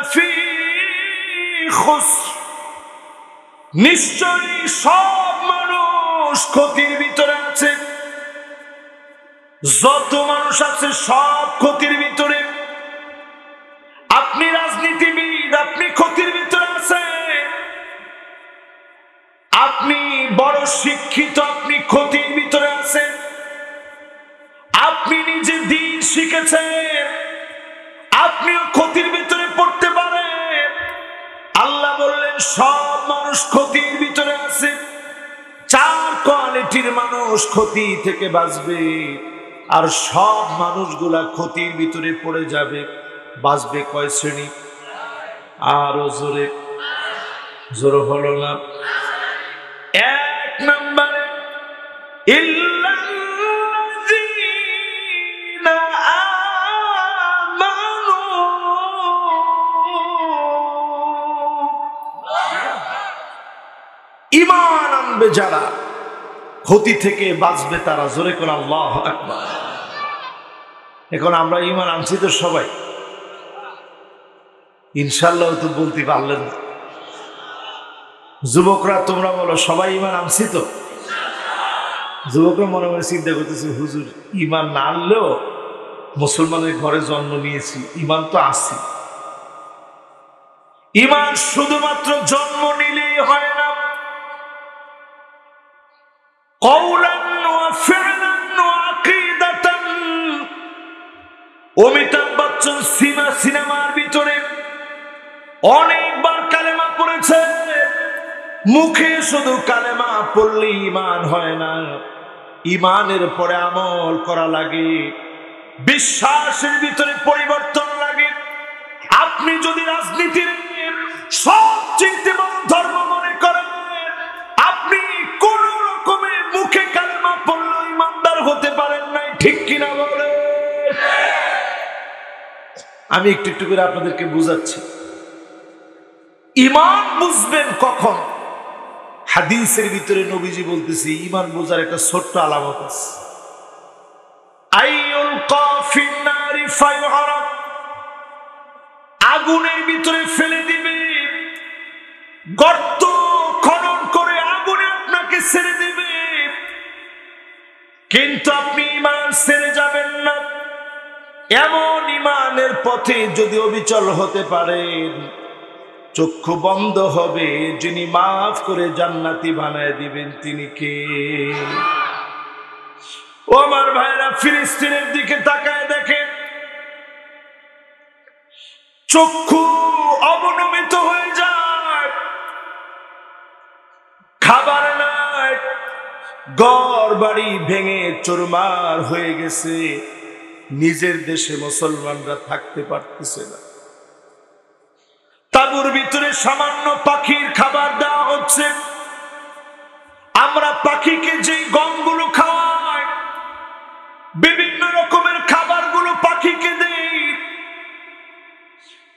লাফি খুসর, নিশ্চয়ই সব মানুষ ক্ষতির ভিতরে আছে। যত মানুষ আছে সব ক্ষতির ভিতরে। আপনি রাজনীতিবিদ, আপনি ক্ষতির ভিতরে আছেন। আপনি বড় শিক্ষিত, আপনি ক্ষতির ভিতরে আছেন। আপনি নিজে দ্বীন শিখেছেন, আপনিও ক্ষতির ভিতরে পড়তে পারেন। আল্লাহ বললেন সব মানুষ ক্ষতির ভিতরে আছে। চার কোয়ালিটির মানুষ ক্ষতি থেকে বাঁচবে, আর সব মানুষগুলা ক্ষতির ভিতরে পড়ে যাবে। বাঁচবে কয় শ্রেণী? আরো জোরে, জোরে হলো না। এক নম্বরে ইল্লাল্লাযীনা আমানু, ঈমান আনবে যারা, ক্ষতি থেকে বাঁচবে তারা। জোরে করে আল্লাহু আকবার। এখন আমরা ঈমান আনছি তো সবাই? ইনশাআল্লাহ তো বলতে পারলেন না। যুবকরা তোমরা বলো সবাই ঈমান আনছি তো? যুবকরা মনে মনে চিন্তা করতেছে, হুজুর ঈমান না আনলেও মুসলমানের ঘরে জন্ম নিয়েছি, ঈমান তো আছে। ঈমান শুধুমাত্র জন্ম নিলেই হয় না, কওলান ওয়া ফি'লান ওয়া আকীদাতান। অমিতাভ বচ্চন সিনেমার ভিতরে অনেকবার কালেমা পড়েছে। মুখে শুধু কালেমা পড়লে ঈমান হয় না, ঈমানের পরে আমল করা লাগে, বিশ্বাসের ভিতরে পরিবর্তন লাগে। আপনি যদি রাজনীতির সবচেয়ে বড় ধর্ম মনে করেন, আপনি কোন রকমে মুখে কালেমা পড়লে ঈমানদার হতে পারেন নাই। ঠিক কিনা বলে? আমি একটু একটু করে আপনাদেরকে বুঝাচ্ছি। ঈমান বুঝবেন কখন? হাদিসের ভিতরে নবীজি বলতেছি ঈমান বোঝার একটা ছোট্ট আলামত আছে। আইয়ুলকা ফিন-নারি ফায়ুহরাক, আগুনের ভিতরে ফেলে দিবে, গর্ত খনন করে আগুনে আপনাকে ছেড়ে দিবে, কিন্তু আপনি ঈমান ছেড়ে যাবেন না। এমন ঈমানের পথে যদি অবিচল হতে পারেন, চক্ষু বন্ধ হবে, যিনি মাফ করে জান্নাতি বানায় দিবেন তিনি কে? ও আমার ভাইরা, ফিলিস্তিনের দিকে তাকায় দেখেন, চক্ষু অবনমিত হয়ে যায়, খাবার নাই, ঘর বাড়ি ভেঙে চুরমার হয়ে গেছে। নিজের দেশে মুসলমানরা থাকতে পারতেছে না। তাঁবুর ভিতরে সামান্য পাখির খাবার দেওয়া হচ্ছে। আমরা পাখিকে যে গমগুলো খাওয়াই, বিভিন্ন রকমের খাবারগুলো পাখিকে দেই,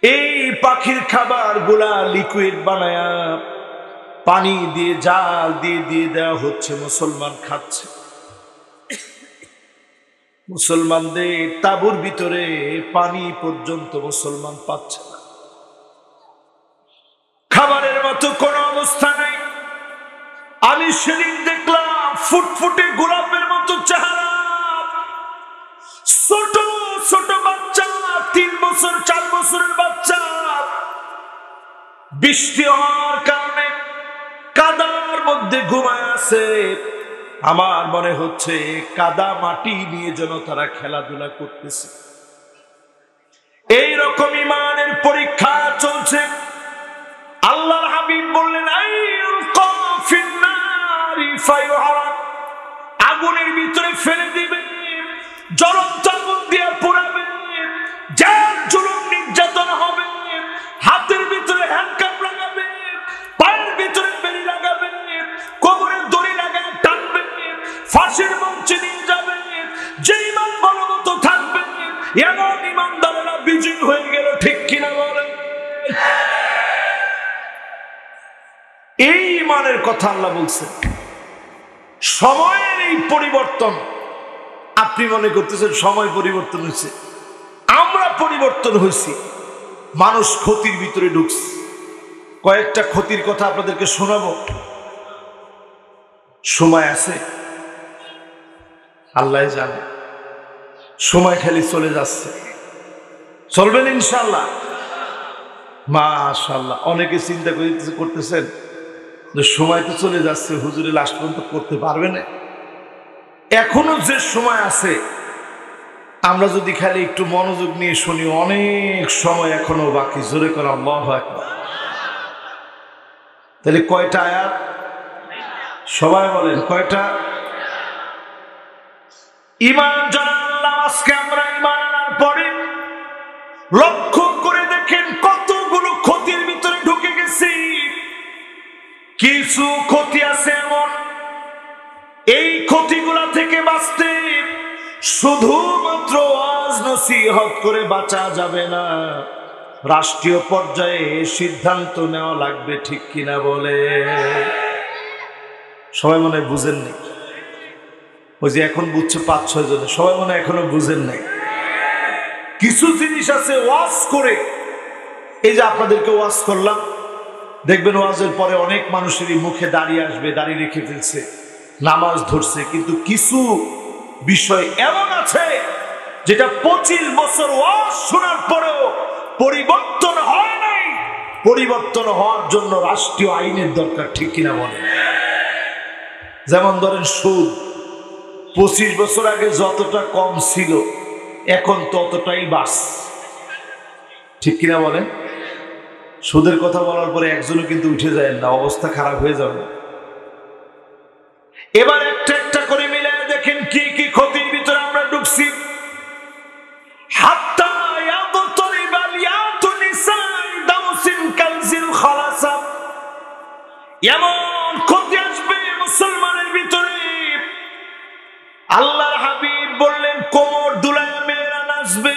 এই পাখির খাবারগুলা লিকুইড বানায়া পানি দিয়ে জাল দিয়ে দিয়ে দেওয়া হচ্ছে, মুসলমান খাচ্ছে। মুসলমানদের তাঁবুর ভিতরে পানি পর্যন্ত মুসলমান পাচ্ছে না। খাবারের মতো কোন অবস্থা নাই। আমি সেদিন দেখলাম ফুটফুটে গোলাপের মতো চেহারা, ছোট ছোট বাচ্চা, 3 বছর 4 বছরের বাচ্চা, বৃষ্টি হওয়ার কারণে কাদার মধ্যে ঘুমায় আছে। আমার মনে হচ্ছে কাদা মাটি নিয়ে যেন তারা খেলাধুলা করতেছে। এইরকম ঈমানের পরীক্ষা চলছে। আল্লাহর হাবিব বললেন আইয়ুলকা ফিন-নারি ফায়ুহরাক, আগুনের ভিতরে ফেলে দিবে, জ্বলন্ত আগুন দিয়ে পোড়াবে, যার জুলুম নির্যাতন হবে, হাতের ভিতরে হ্যান্ডকাপ লাগাবে, পায়ের ভিতরে বেড়ি লাগাবে, কোমরে দড়ি লাগায় টানবে, ফাঁসির মঞ্চে নিয়ে যাবে। যে ঈমান বলবৎ থাকবে, এমন ঈমানদারেরা বিজয়ী হয়ে গেল। ঠিক কিনা বলেন? এই ঈমানের কথা আল্লাহ বলছেন। সময়ের এই পরিবর্তন, আপনি মনে করতেছেন সময় পরিবর্তন হয়েছে, আমরা পরিবর্তন হয়েছি। মানুষ ক্ষতির ভিতরে ঢুকছে। কয়েকটা ক্ষতির কথা আপনাদেরকে শোনাবো। সময় আছে, আল্লাহ জানে। সময় খালি চলে যাচ্ছে, চলবেন ইনশাআল্লাহ, মাশাআল্লাহ। অনেকে চিন্তা করতেছেন যে সময় তো চলে যাচ্ছে, হুজুরে লাস্ট পর্যন্ত করতে পারবে না। এখনো যে সময় আছে, আমরা যদি খালি একটু মনোযোগ নিয়ে শুনি, অনেক সময় এখনো বাকি। জোরে করে আল্লাহু আকবার। তাহলে কয়টা আয়াত? সবাই বলেন কয়টা? ঈমান জানালাম। আজকে আমরা ঈমান আনার পরে লক্ষ্য করে দেখেন কতগুলো ক্ষতির ভিতরে ঢুকে গেছি। কিছু ক্ষতি আছে এমন, এই ক্ষতিগুলা থেকে বাঁচতে শুধুমাত্র ওয়াজ নসিহত করে বাঁচা যাবে না, রাষ্ট্রীয় পর্যায়ে সিদ্ধান্ত নেওয়া লাগবে। ঠিক কিনা বলে? সবাই মনে হয় বুঝেন নাই। ওই যে এখন বুঝছে 5-6 জনে, সবাই মনে হয় এখনো বুঝেন নাই। কিছু জিনিস আছে ওয়াজ করে, এই যে আপনাদেরকে ওয়াজ করলাম, দেখবেন ওয়াজের পরে অনেক মানুষেরই মুখে দাঁড়িয়ে আসবে, দাঁড়িয়ে রেখে ফেলছে, নামাজ ধরছে। কিন্তু কিছু বিষয় এমন আছে যেটা 25 বছর ওয়াজ শোনার পরেও পরিবর্তন হয় নাই। পরিবর্তন হওয়ার জন্য রাষ্ট্রীয় আইনের দরকার। ঠিক কিনা বলে? যেমন ধরেন সুদ, 25 বছর আগে যতটা কম ছিল এখন ততটাই বাড়ছে। ঠিক কিনা বলেন? সুদের কথা বলার পরে একজনও কিন্তু উঠে যায় না, অবস্থা খারাপ হয়ে যাবে। এবার একটা একটা করে মিলে দেখেন কি কি ক্ষতির ভিতরে আমরা ঢুকছি। এমন ক্ষতি আসবে মুসলমানের ভিতরে, আল্লাহর হাবিব বললেন কোমর দুলায় মেয়েরা নাচবে।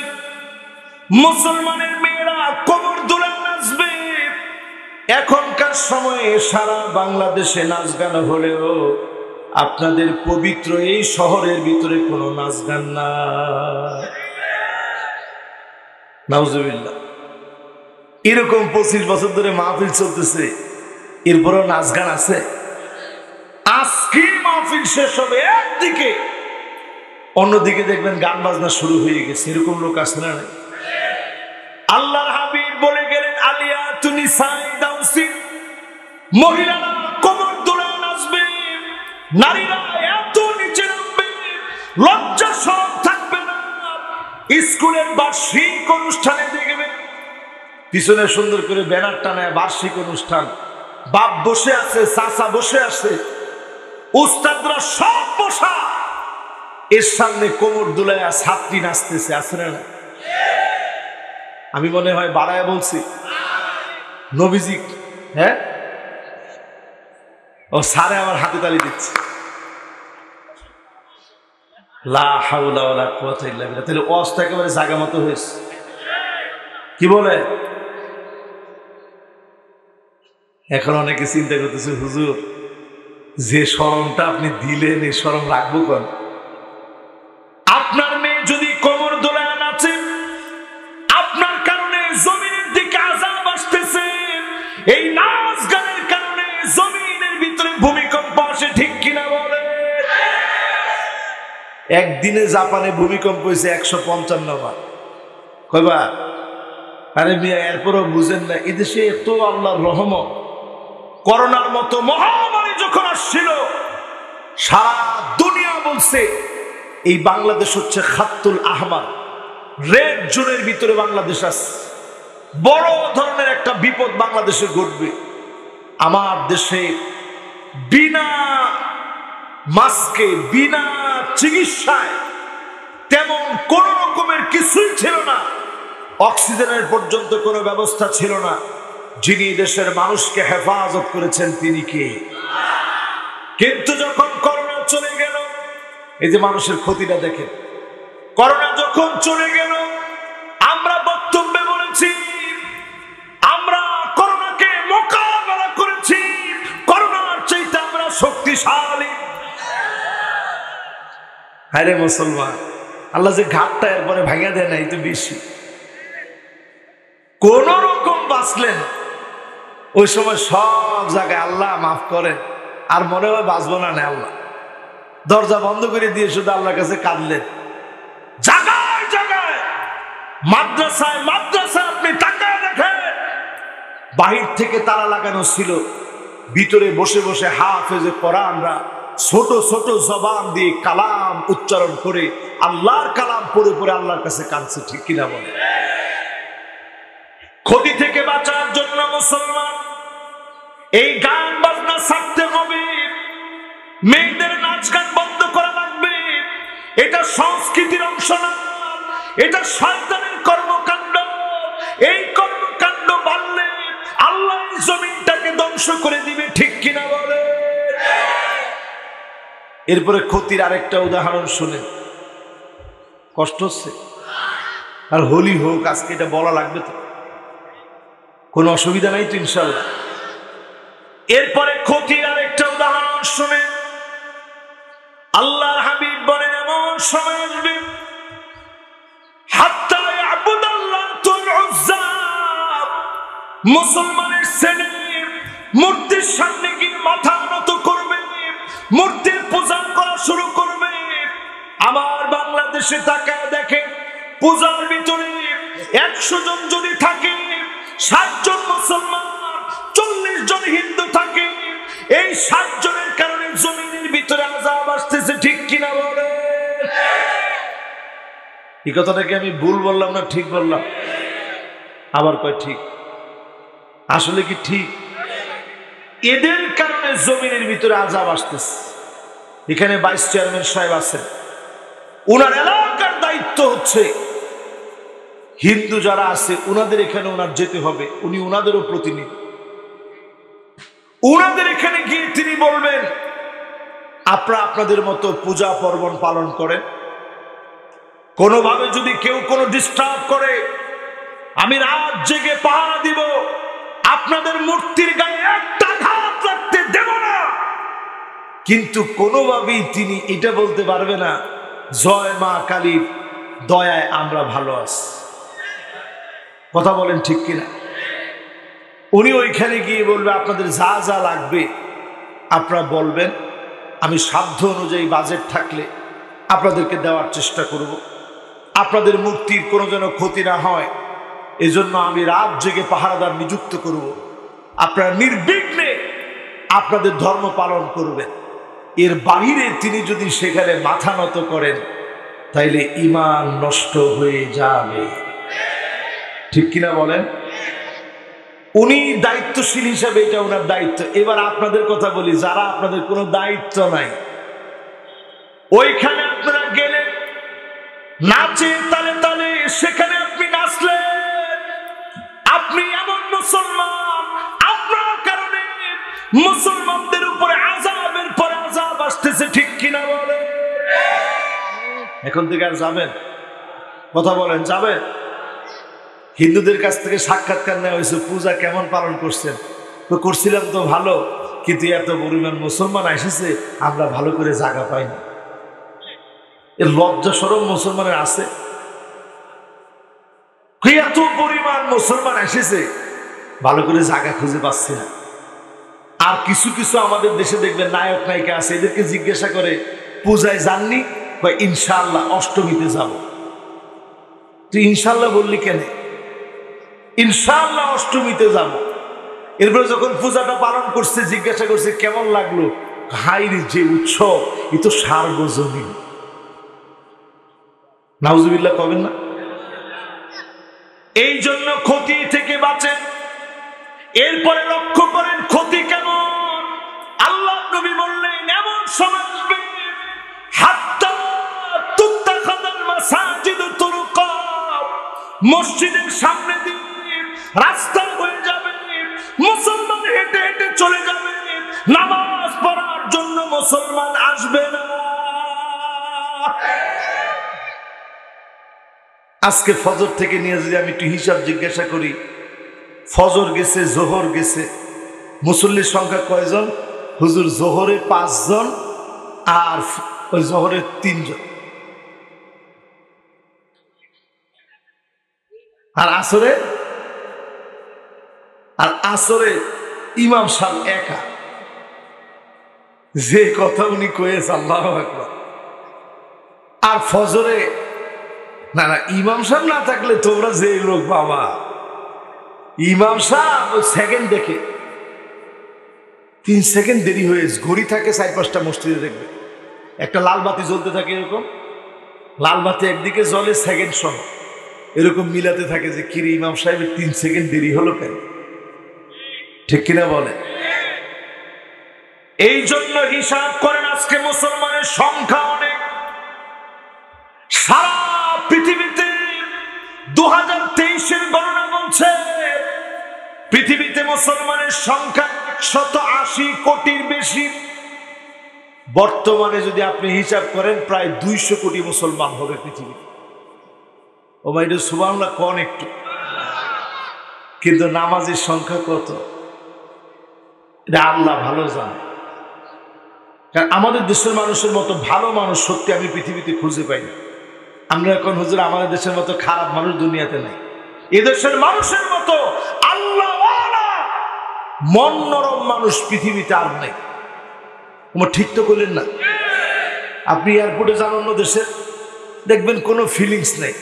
মুসলমানের মেয়েরা কোমর দুলায় নাচবে। এখনকার সময়ে সারা বাংলাদেশে নাচ গান হলেও আপনাদের পবিত্র এই শহরের ভিতরে কোনো নাচ গান নাই। নাউজুবিল্লাহ। এরকম 25 বছর ধরে মাহফিল চলতেছে, এরপরও নাচ গান আছে? আজকে মাহফিল শেষ হবে একদিকে, অন্যদিকে দেখবেন গান বাজনা শুরু হয়ে গেছে। এরকম লোক আছে না? আল্লাহর হাবিব বলে গেলেন আলিয়াতু নিসাই দাউসি, মহিলারা কোমর দুলায় নাচবে, নারীরা এত নিচে নামবে, লজ্জা শরম থাকবে না। স্কুলের বার্ষিক অনুষ্ঠানে দেখবেন পিছনে সুন্দর করে ব্যানার টানায় বার্ষিক অনুষ্ঠান, বাপ বসে আছে, চাচা বসে আছে, উস্তাদরা সব বসা, এর সামনে কোমর দুলায়া ছাত্রী নাচতেছে। আছে না? আমি মনে হয় বাড়ায় বলছি নবীজি। হ্যাঁ, ও সারে আমার হাতে তালি দিচ্ছে। লা হাওলা ওয়ালা কুওয়াতা ইল্লা বিল্লাহ। তাহলে ওয়াজটা একেবারে জায়গা মতো হয়েছে। কি বলে? এখন অনেকে চিন্তা করতেছে, হুজুর যে শরমটা আপনি দিলেন, এই শরম রাখবো কেন? আপনার মেয়ে যদি কোমর দোলায় নাচে, আপনার কারণে জমিনের দিকে আযাব আসতেছে। এই নাচ গানের কারণে জমিনের ভিতরে ভূমিকম্প আসে। ঠিক কিনা বলে? একদিনে জাপানে ভূমিকম্প হয়েছে 155 বার। কয়বার? আরে মিয়া, এরপরও বুঝেন না এদেশে এত আল্লাহর রহমত। করোনার মতো মহামারী যখন আসছিল, সারা দুনিয়া বলছে এই বাংলাদেশ হচ্ছে খাত্তুল আহমার, রেড জোনের ভিতরে বাংলাদেশ আছে, বড় ধরনের একটা বিপদ বাংলাদেশে ঘটবে। আমার দেশে বিনা মাস্কে, বিনা চিকিৎসায় তেমন কোন রকমের কিছুই ছিল না, অক্সিজেনের পর্যন্ত কোনো ব্যবস্থা ছিল না। যিনি দেশের মানুষকে হেফাজত করেছেন তিনি কে? কিন্তু যখন করোনা চলে গেল, এই যে মানুষের ক্ষতিটা দেখেন, করোনা যখন চলে গেল, আমরা বক্তব্যে বলেছি আমরা করোনাকে মোকাবেলা করেছি, করোনার চাইতে আমরা শক্তিশালী। হ্যাঁ রে মুসলমান, আল্লাহ যে ঘাটটা এরপরে ভাঙা দেয় না, এই তো বেশি। কোন রকম বাঁচলেন। ওই সময় সব জায়গায় আল্লাহ মাফ করেন, আর মনে হয় বাঁচবো না। আল্লাহ দরজা বন্ধ করে দিয়ে শুধু আল্লাহর কাছে কাঁদলেন। জায়গায় জায়গায় মাদ্রাসায় মাদ্রাসায় আপনি তাকায় দেখেন, বাহির থেকে তালা লাগানো ছিল, ভিতরে বসে বসে হাফেজে কোরআনরা ছোট ছোট জবান দিয়ে কালাম উচ্চারণ করে আল্লাহর কালাম পড়ে পড়ে আল্লাহর কাছে কাঁদছে। ঠিক কিনা বলে? ক্ষতি থেকে বাঁচার জন্য মুসলমান এই গান বাজনা ছাড়তে হবে, মেয়েদের নাচ গান বন্ধ করা লাগবে। এটা সংস্কৃতির অংশ না, এটা শয়তানের কর্মকাণ্ড। এই কর্মকাণ্ড বাড়লে আল্লাহ জমিনটাকে ধ্বংস করে দিবে। ঠিক কিনা বলে? এরপরে ক্ষতির আরেকটা উদাহরণ শুনেন। কষ্ট হচ্ছে? আর হোলি হোক, আজকে এটা বলা লাগবে তো, কোনো অসুবিধা নাই তো ইনশাআল্লাহ। এরপরে ক্ষতির আরেকটা উদাহরণ শুনেন। আল্লাহর হাবিব বলেন, এমন সময় আসবে হাত্তা ইয়াবুদাল্লাতুল উজ্জা, মুসলমানের ছেলে মূর্তির সামনে গিয়ে মাথা নত করবে, মূর্তির পূজা করা শুরু করবে। আমার বাংলাদেশে তাকায় দেখেন, পূজার ভিতরে 100 জন যদি থাকে, 60 জন মুসলমান, 40 জন হিন্দু থাকে। এই 60 জনের কারণে জমিনের ভিতরে আযাব আসতেছে। ঠিক কিনা বলে? এই কথাটাকে আমি ভুল বললাম না ঠিক বললাম? আবার কয় ঠিক। আসলে কি ঠিক? এদের কারণে জমিনের ভিতরে আযাব আসতেছে। এখানে ভাইস চেয়ারম্যান সাহেব আছেন, ওনার এলাকার দায়িত্ব হচ্ছে হিন্দু যারা আছে ওনাদের এখানে ওনার যেতে হবে, উনি ওনাদেরও প্রতিনিধি। ওনাদের এখানে গিয়ে তিনি বলবেন, আপনারা আপনাদের মতো পূজা পার্বণ পালন করেন, কোনোভাবে যদি কেউ কোনো ডিস্টার্ব করে আমি রাত জেগে পাহারা দিব, আপনাদের মূর্তির গায়ে একটা ঘাত রাখতে দেব না। কিন্তু কোনোভাবেই তিনি এটা বলতে পারবে না, জয় মা কালীর দয়ায় আমরা ভালো আছি। কথা বলেন ঠিক কিনা? উনি ওইখানে গিয়ে বলবে, আপনাদের যা যা লাগবে আপনারা বলবেন, আমি সাধ্য অনুযায়ী বাজেট থাকলে আপনাদেরকে দেওয়ার চেষ্টা করব। আপনাদের মূর্তির কোনো যেন ক্ষতি না হয় এজন্য আমি রাত জেগে পাহারাদার নিযুক্ত করব। আপনারা নির্বিঘ্নে আপনাদের ধর্ম পালন করবেন। এর বাহিরে তিনি যদি সেখানে মাথা নত করেন তাইলে ঈমান নষ্ট হয়ে যাবে। ঠিক কিনা বলেন? উনি দায়িত্বশীল হিসাবে এটা ওনার দায়িত্ব। এবার আপনাদের কথা বলি, যারা আপনাদের কোনো দায়িত্ব নাই, ওইখানে আপনারা গেলেন, নাচে তালে তালে সেখানে আপনি নাচলেন, আপনি এমন মুসলমান, আপনার কারণে মুসলমানদের উপরে আযাবের পরে আযাব আসতেছে। ঠিক কিনা বলে? এখন থেকে আর যাবেন? কথা বলেন, যাবেন? হিন্দুদের কাছ থেকে সাক্ষাৎকার নেওয়া হয়েছে, পূজা কেমন পালন করছেন? তো করছিলাম তো ভালো, কিন্তু এত পরিমাণ মুসলমান এসেছে আমরা ভালো করে জায়গা পাই না। এর লজ্জা শরম মুসলমানের আছে? এত পরিমাণ মুসলমান এসেছে ভালো করে জায়গা খুঁজে পাচ্ছি না। আর কিছু কিছু আমাদের দেশে দেখবেন নায়ক নায়িকা আছে, এদেরকে জিজ্ঞাসা করে পূজায় যাননি? ইনশাআল্লাহ অষ্টমীতে যাব। তুই ইনশাআল্লাহ বললি কেন? ইনশাআল্লাহ অষ্টমীতে যাব। এরপরে যখন পূজাটা পালন করছে জিজ্ঞাসা করছে কেমন লাগলো, হাইরে যে উৎসব, এ তো সার্বজনীন। নাউজুবিল্লাহ কবেন না? এই জন্য ক্ষতি থেকে বাঁচেন। এরপরে লক্ষ্য করেন ক্ষতি কেমন। আল্লাহ নবী বললেন, এমন সময় আসবে হাত্তা তুত্তাখাযাল মাসাজিদু তুরুকা, মসজিদের সামনে দিয়ে রাস্তা হয়ে যাবে, মুসলমান হেঁটে হেঁটে চলে যাবে, নামাজ পড়ার জন্য মুসলমান আসবে না। আজকে ফজর থেকে নিয়ে যদি আমি একটু হিসাব জিজ্ঞাসা করি, ফজর গেছে, জোহর গেছে, মুসল্লির সংখ্যা কয়জন? হুজুর জোহরে 5 জন আর ওই জোহরে 3 জন, আর আসরে আর আসরে ইমাম সাহেব একা, যে কথা উনি কয়েছে আল্লাহু আকবার। আর ফজরে না না, ইমাম সাহেব না থাকলে তোমরা যে লোক বাবা, ইমাম সাহেব ওই সেকেন্ড দেখে 3 সেকেন্ড দেরি হয়ে ঘড়ি থাকে 4-5টা মসজিদে দেখবে একটা লাল বাতি জ্বলতে থাকে, এরকম লাল বাতি একদিকে জ্বলে সেকেন্ড সহ এরকম মিলাতে থাকে যে কিরে ইমাম সাহেবের 3 সেকেন্ড দেরি হলো কেন, ঠিক কিনা বলে? এই জন্য হিসাব করেন আজকে মুসলমানের সংখ্যা অনেক। সারা পৃথিবীতে 2023-এর গণনা বলছে পৃথিবীতে মুসলমানের সংখ্যা 180 কোটির বেশি। বর্তমানে যদি আপনি হিসাব করেন প্রায় 200 কোটি মুসলমান হবে পৃথিবী। ও ভাই সুবহানাল্লাহ কোন একটু, কিন্তু নামাজের সংখ্যা কত এটা আল্লাহ ভালো জানে। কারণ আমাদের দেশের মানুষের মতো ভালো মানুষ সত্যি আমি পৃথিবীতে খুঁজে পাই না। আমরা এখন হুজুর আমাদের দেশের মতো খারাপ মানুষ দুনিয়াতে নাই। এদেশের মানুষের মতো আল্লাহওয়ালা মন নরম মানুষ পৃথিবীতে আর নেই। তোমার ঠিক তো করলেন না? আপনি এয়ারপোর্টে যান অন্য দেশের, দেখবেন কোনো ফিলিংস নেই,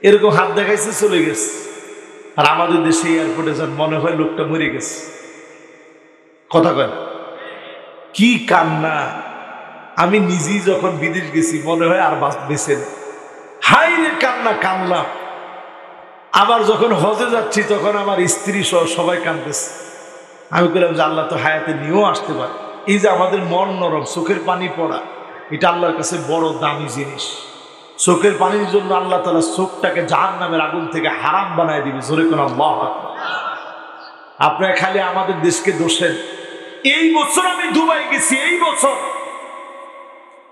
এরকম হাত দেখাইছে চলে গেছে। আর আমাদের দেশে এয়ারপোর্টে যান মনে হয় লোকটা মরে গেছে। কথা কয় না? কি কান্না! আমি নিজেই যখন বিদেশ গেছি মনে হয় আর বেঁচে নেই, হাই রে কান্না কানলাম। আবার যখন হজে যাচ্ছি তখন আমার স্ত্রী সহ সবাই কাঁদতেছে। আমি বললাম যে আল্লাহ তো হায়াতে নিয়েও আসতে পারে। এই যে আমাদের মন নরম, চোখের পানি পড়া, এটা আল্লাহর কাছে বড় দামি জিনিস। চোখের পানির জন্য আল্লাহ তাআলা চোখটাকে জাহান্নামের আগুন থেকে হারাম বানায় দিবে। জোরে কোন আল্লাহু আকবার। আপনারা খালি আমাদের দেশকে দোষেন। এই বছর আমি দুবাই গেছি, এই বছর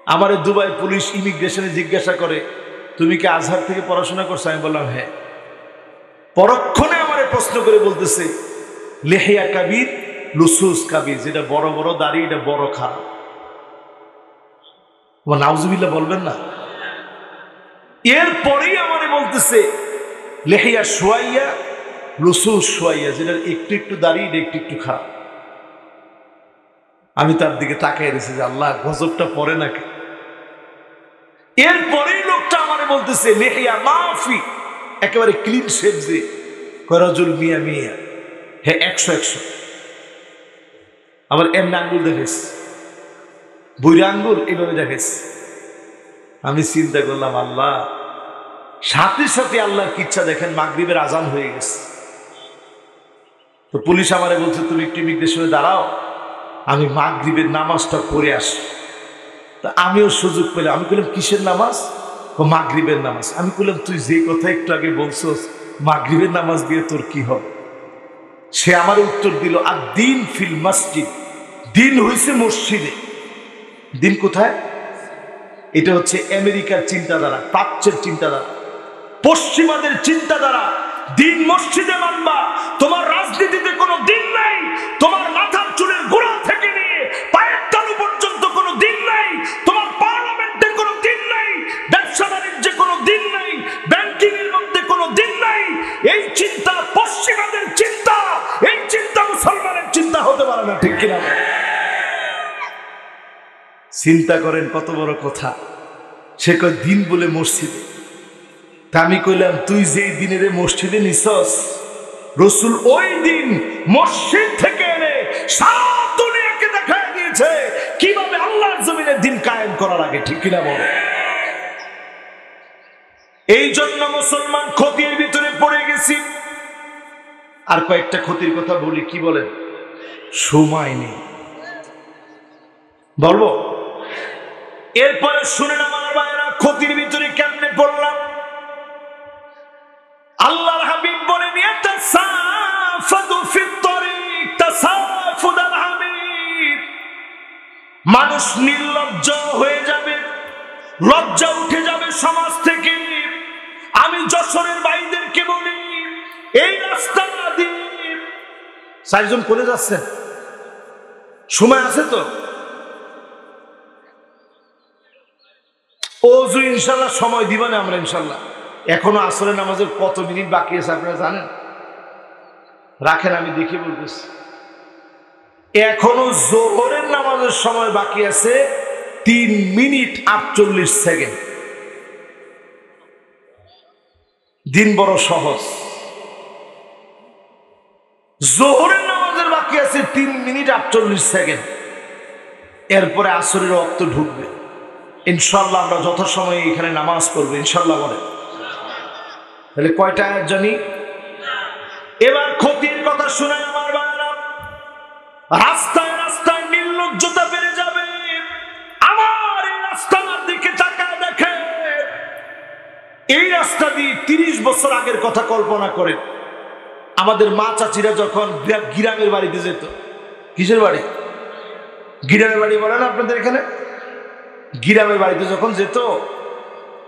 আমার দুবাই পুলিশ ইমিগ্রেশনে জিজ্ঞাসা করে তুমি কি আজহার থেকে পড়াশোনা করছো? আমি বললাম হ্যাঁ। পরক্ষণে আমারে প্রশ্ন করে বলতেছে লেহিয়া কাবির লুসুস কাবির, যেটা বড় বড় দাড়ি এটা বড় খারাপ। নাউজুবিল্লাহ বলবেন না? এরপরেই আমারে বলতেছে লেহিয়া শুয়াইয়া লুসুস শুয়াইয়া, যেটা একটু একটু দাড়ি এটা একটু একটু খারাপ। আমি তার দিকে তাকিয়ে রেখেছি যে আল্লাহ গজবটা পড়ে নাকি। এরপরেই লোকটা আমারে বলতেছে লেহিয়া মাফি, একেবারে ক্লিন শেভ, যে করাজুল মিয়া মিয়া, হ্যাঁ 100-100। আবার এমনি আঙ্গুল দেখেছ, বুড়ি আঙ্গুল এইভাবে দেখেছ। আমি চিন্তা করলাম আল্লাহ, সাথে সাথে আল্লাহর ইচ্ছা দেখেন মাগরিবের আজান হয়ে গেছে। তো পুলিশ আমারে বলছে তুমি একটু ইমিগ্রেশনে দাঁড়াও, আমি মাগরিবের নামাজটা পড়ে আসি। তা আমিও সুযোগ পেলাম। আমি বললাম কিসের নামাজ? ও মাগরিবের নামাজ। আমি বললাম তুই যে কথা একটু আগে বলছস মাগরিবের নামাজ দিয়ে তোর কি হবে? সে আমার উত্তর দিল আর দিন ফিল মসজিদ, দিন হইছে মসজিদে। দিন কোথায়? এটা হচ্ছে আমেরিকার চিন্তাধারা, প্রাচ্যের চিন্তাধারা, পশ্চিমাদের চিন্তাধারা। দিন মসজিদে মানবা। তোমার রাজনীতিতে কোনো দিন নাই, তোমার মাথার চুলের গোড়া থেকে নিয়ে পায়ের তালু পর্যন্ত কোনো দিন নাই, তোমার পার্লামেন্টে কোনো দিন নাই, ব্যবসা বাণিজ্যে কোনো দিন নাই, ব্যাংকিং এর মধ্যে কোনো দিন নাই। এই চিন্তা পশ্চিমাদের চিন্তা, এই চিন্তা মুসলমানের চিন্তা হতে পারে না, ঠিক কিনা? চিন্তা করেন কত বড় কথা। সে কয় দিন বলে মসজিদে। তা আমি কইলাম তুই যেই দিনের মসজিদে নিছস, রসুল ওই দিন মসজিদ থেকে এনে সারা দুনিয়াকে দেখায় দিয়েছে কিভাবে আল্লাহর জমিনে দিন কায়েম করার আগে, ঠিক কিনা বলে? এই জন্য মুসলমান ক্ষতির ভিতরে পড়ে গেছি। আর কয়েকটা ক্ষতির কথা বলি, কি বলেন? সময় নেই, বলবো? এরপরে শুনেন আমার ভাইরা, ক্ষতির ভিতরে কেমনে পড়লাম। আল্লাহর হাবিব বলেন ইয়াতাসাফাদু ফিত তরিক তাসাফুদাল হামিদ, মানুষ নির্লজ্জ হয়ে যাবে, লজ্জা উঠে যাবে সমাজ থেকে। আমি যশোরের ভাইদেরকে বলি, এই রাস্তা দিয়ে 4 জন কোনে যাচ্ছেন? সময় আছে তো? ওযু ইনশাআল্লাহ সময় দিবা না আমরা ইনশাআল্লাহ। এখনো আসরের নামাজের কত মিনিট বাকি আছে আপনারা জানেন? রাখেন, আমি দেখি বলতেছি। এখনো জোহরের নামাজের সময় বাকি আছে 3 মিনিট 48 সেকেন্ড। দিন বড় সহজ। জোহরের নামাজের বাকি আছে 3 মিনিট 48 সেকেন্ড। এরপরে আসরের ওয়াক্ত ঢুকবে। ইনশাআল্লাহ আমরা যথাসময়ে এখানে নামাজ পড়বো ইনশাআল্লাহ বলে। তাহলে কয়টা আয়াত জানি? এবার ক্ষতির কথা শুনে আমার ভাইরা, রাস্তায় রাস্তায় নির্লজ্জতা বেড়ে যাবে। আমার এই রাস্তার দিকে তাকায় দেখে, এই রাস্তা দিয়ে 30 বছর আগের কথা কল্পনা করেন। আমাদের মা চাচিরা যখন গ্রামের বাড়িতে যেত, কিসের বাড়ি? গ্রামের বাড়ি বলেন আপনাদের এখানে। গ্রামের বাড়িতে যখন যেত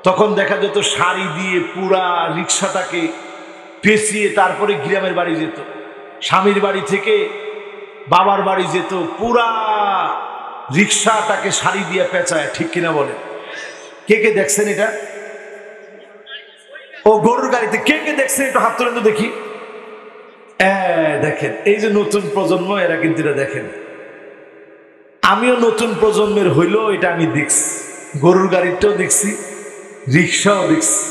তখন দেখা যেত শাড়ি দিয়ে পুরা রিক্সাটাকে পেঁচিয়ে তারপরে গ্রামের বাড়ি যেত। স্বামীর বাড়ি থেকে বাবার বাড়ি যেত, পুরা রিক্সাটাকে শাড়ি দিয়ে পেঁচায়, ঠিক কিনা বলে? কে কে দেখছেন এটা? ও গরুর গাড়িতে কে কে দেখছেন একটু হাত তুলেন তো দেখি। দেখেন, এই যে নতুন প্রজন্ম, এরা কিন্তু এটা দেখেন। আমিও নতুন প্রজন্মের হইলেও এটা আমি দেখছি। গরুর গাড়িটাও দেখছি, রিক্সাও দেখছি,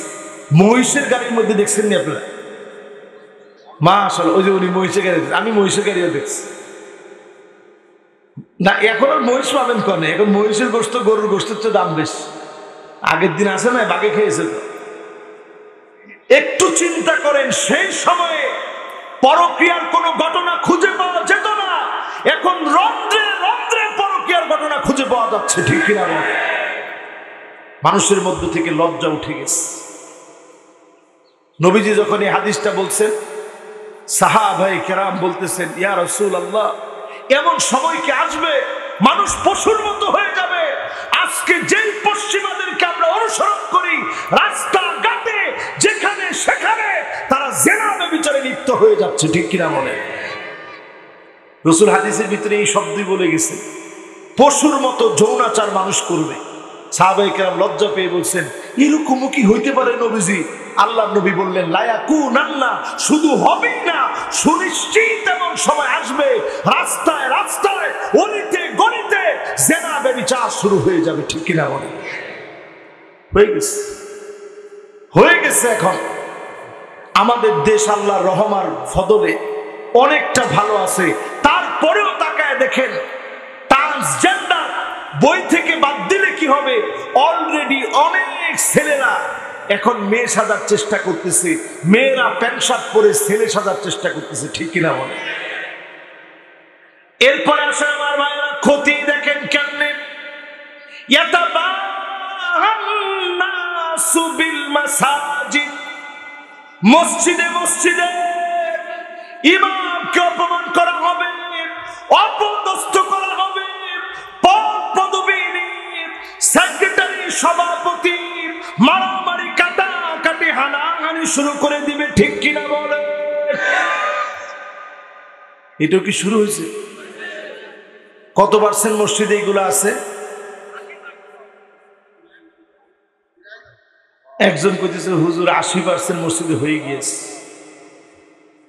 মহিষের গাড়ির মধ্যে দেখছেন নি আপনারা? মাশাআল্লাহ, ওই যে উনি মহিষের গাড়ি, আমি মহিষের গাড়িও দেখছি। না, এখন আর মহিষ পাবেন কনে, এখন মহিষের গোস্ত গরুর গোস্তের চেয়ে দাম বেশি। আগের দিন আছে না, বাগে খেয়েছে তো। একটু চিন্তা করেন, সেই সময়ে পরক্রিয়ার কোনো ঘটনা খুঁজে পাওয়া যেত না, এখন রন্ধ্রে রন্ধ্রে পরক্রিয়ার ঘটনা খুঁজে পাওয়া যাচ্ছে, ঠিক কিনা? মানুষের মধ্য থেকে লজ্জা উঠে গেছে। নবীজি যখন এই হাদিসটা বলছেন, সাহাবায়ে কেরাম বলতেছেন, ইয়া রাসূলুল্লাহ, এমন সময় কি আসবে মানুষ পশুর মতো হয়ে যাবে? আজকে যেই পশ্চিমাদেরকে আমরা অনুসরণ করি, রাস্তাঘাটে যেখানে সেখানে তারা জিনা ব্যভিচারে লিপ্ত হয়ে যাচ্ছে, ঠিক কিনা বলে? রাসূল হাদিসের ভিতরে এই শব্দই বলে গেছে, পশুর মতো যৌনাচার মানুষ করবে। সাহাবায়ে কেরাম লজ্জা পেয়ে বলছেন, এরকমও কি হইতে পারে নবীজি? আল্লাহর নবী বললেন, লা ইয়াকুনান্না, শুধু হবেই না, সুনিশ্চিত এমন সময় আসবে রাস্তায় রাস্তায় অলিতে গলিতে জিনা ব্যভিচার শুরু হয়ে যাবে, ঠিক কিনা বলে? হয়ে গেছে। এখন আমাদের দেশ আল্লাহর রহমার ফদলে অনেকটা ভালো আছে, তারপরেও তাকায় দেখেন ট্রান্সজেন্ডার বই থেকে বাদ দিলে কি হবে? অলরেডি অনেক ছেলেরা এখন মেয়ে সাজার চেষ্টা করতেছে, মেয়েরা প্যান্ট শার্ট পরে ছেলে সাজার চেষ্টা করতেছে, ঠিক কিনা বলে? এরপরে আসে আমার ভাইরা, ক্ষতি দেখেন কেমনে। ইয়াতাবাহান্নাসু বিল মাসাজিদ, মসজিদে মসজিদে ইমামকে অপমান করা হবে, অপদস্থ করা হবে, পদবী সেক্রেটারি সভাপতি মারামারি কাটাকাটি হানাহানি শুরু করে দিবে, ঠিক কিনা বলে? এটা কি শুরু হয়েছে? কত পার্সেন্ট মসজিদে এগুলো আছে? একজন কইতেছে হুজুর 80% মসজিদে হয়ে গিয়েছে,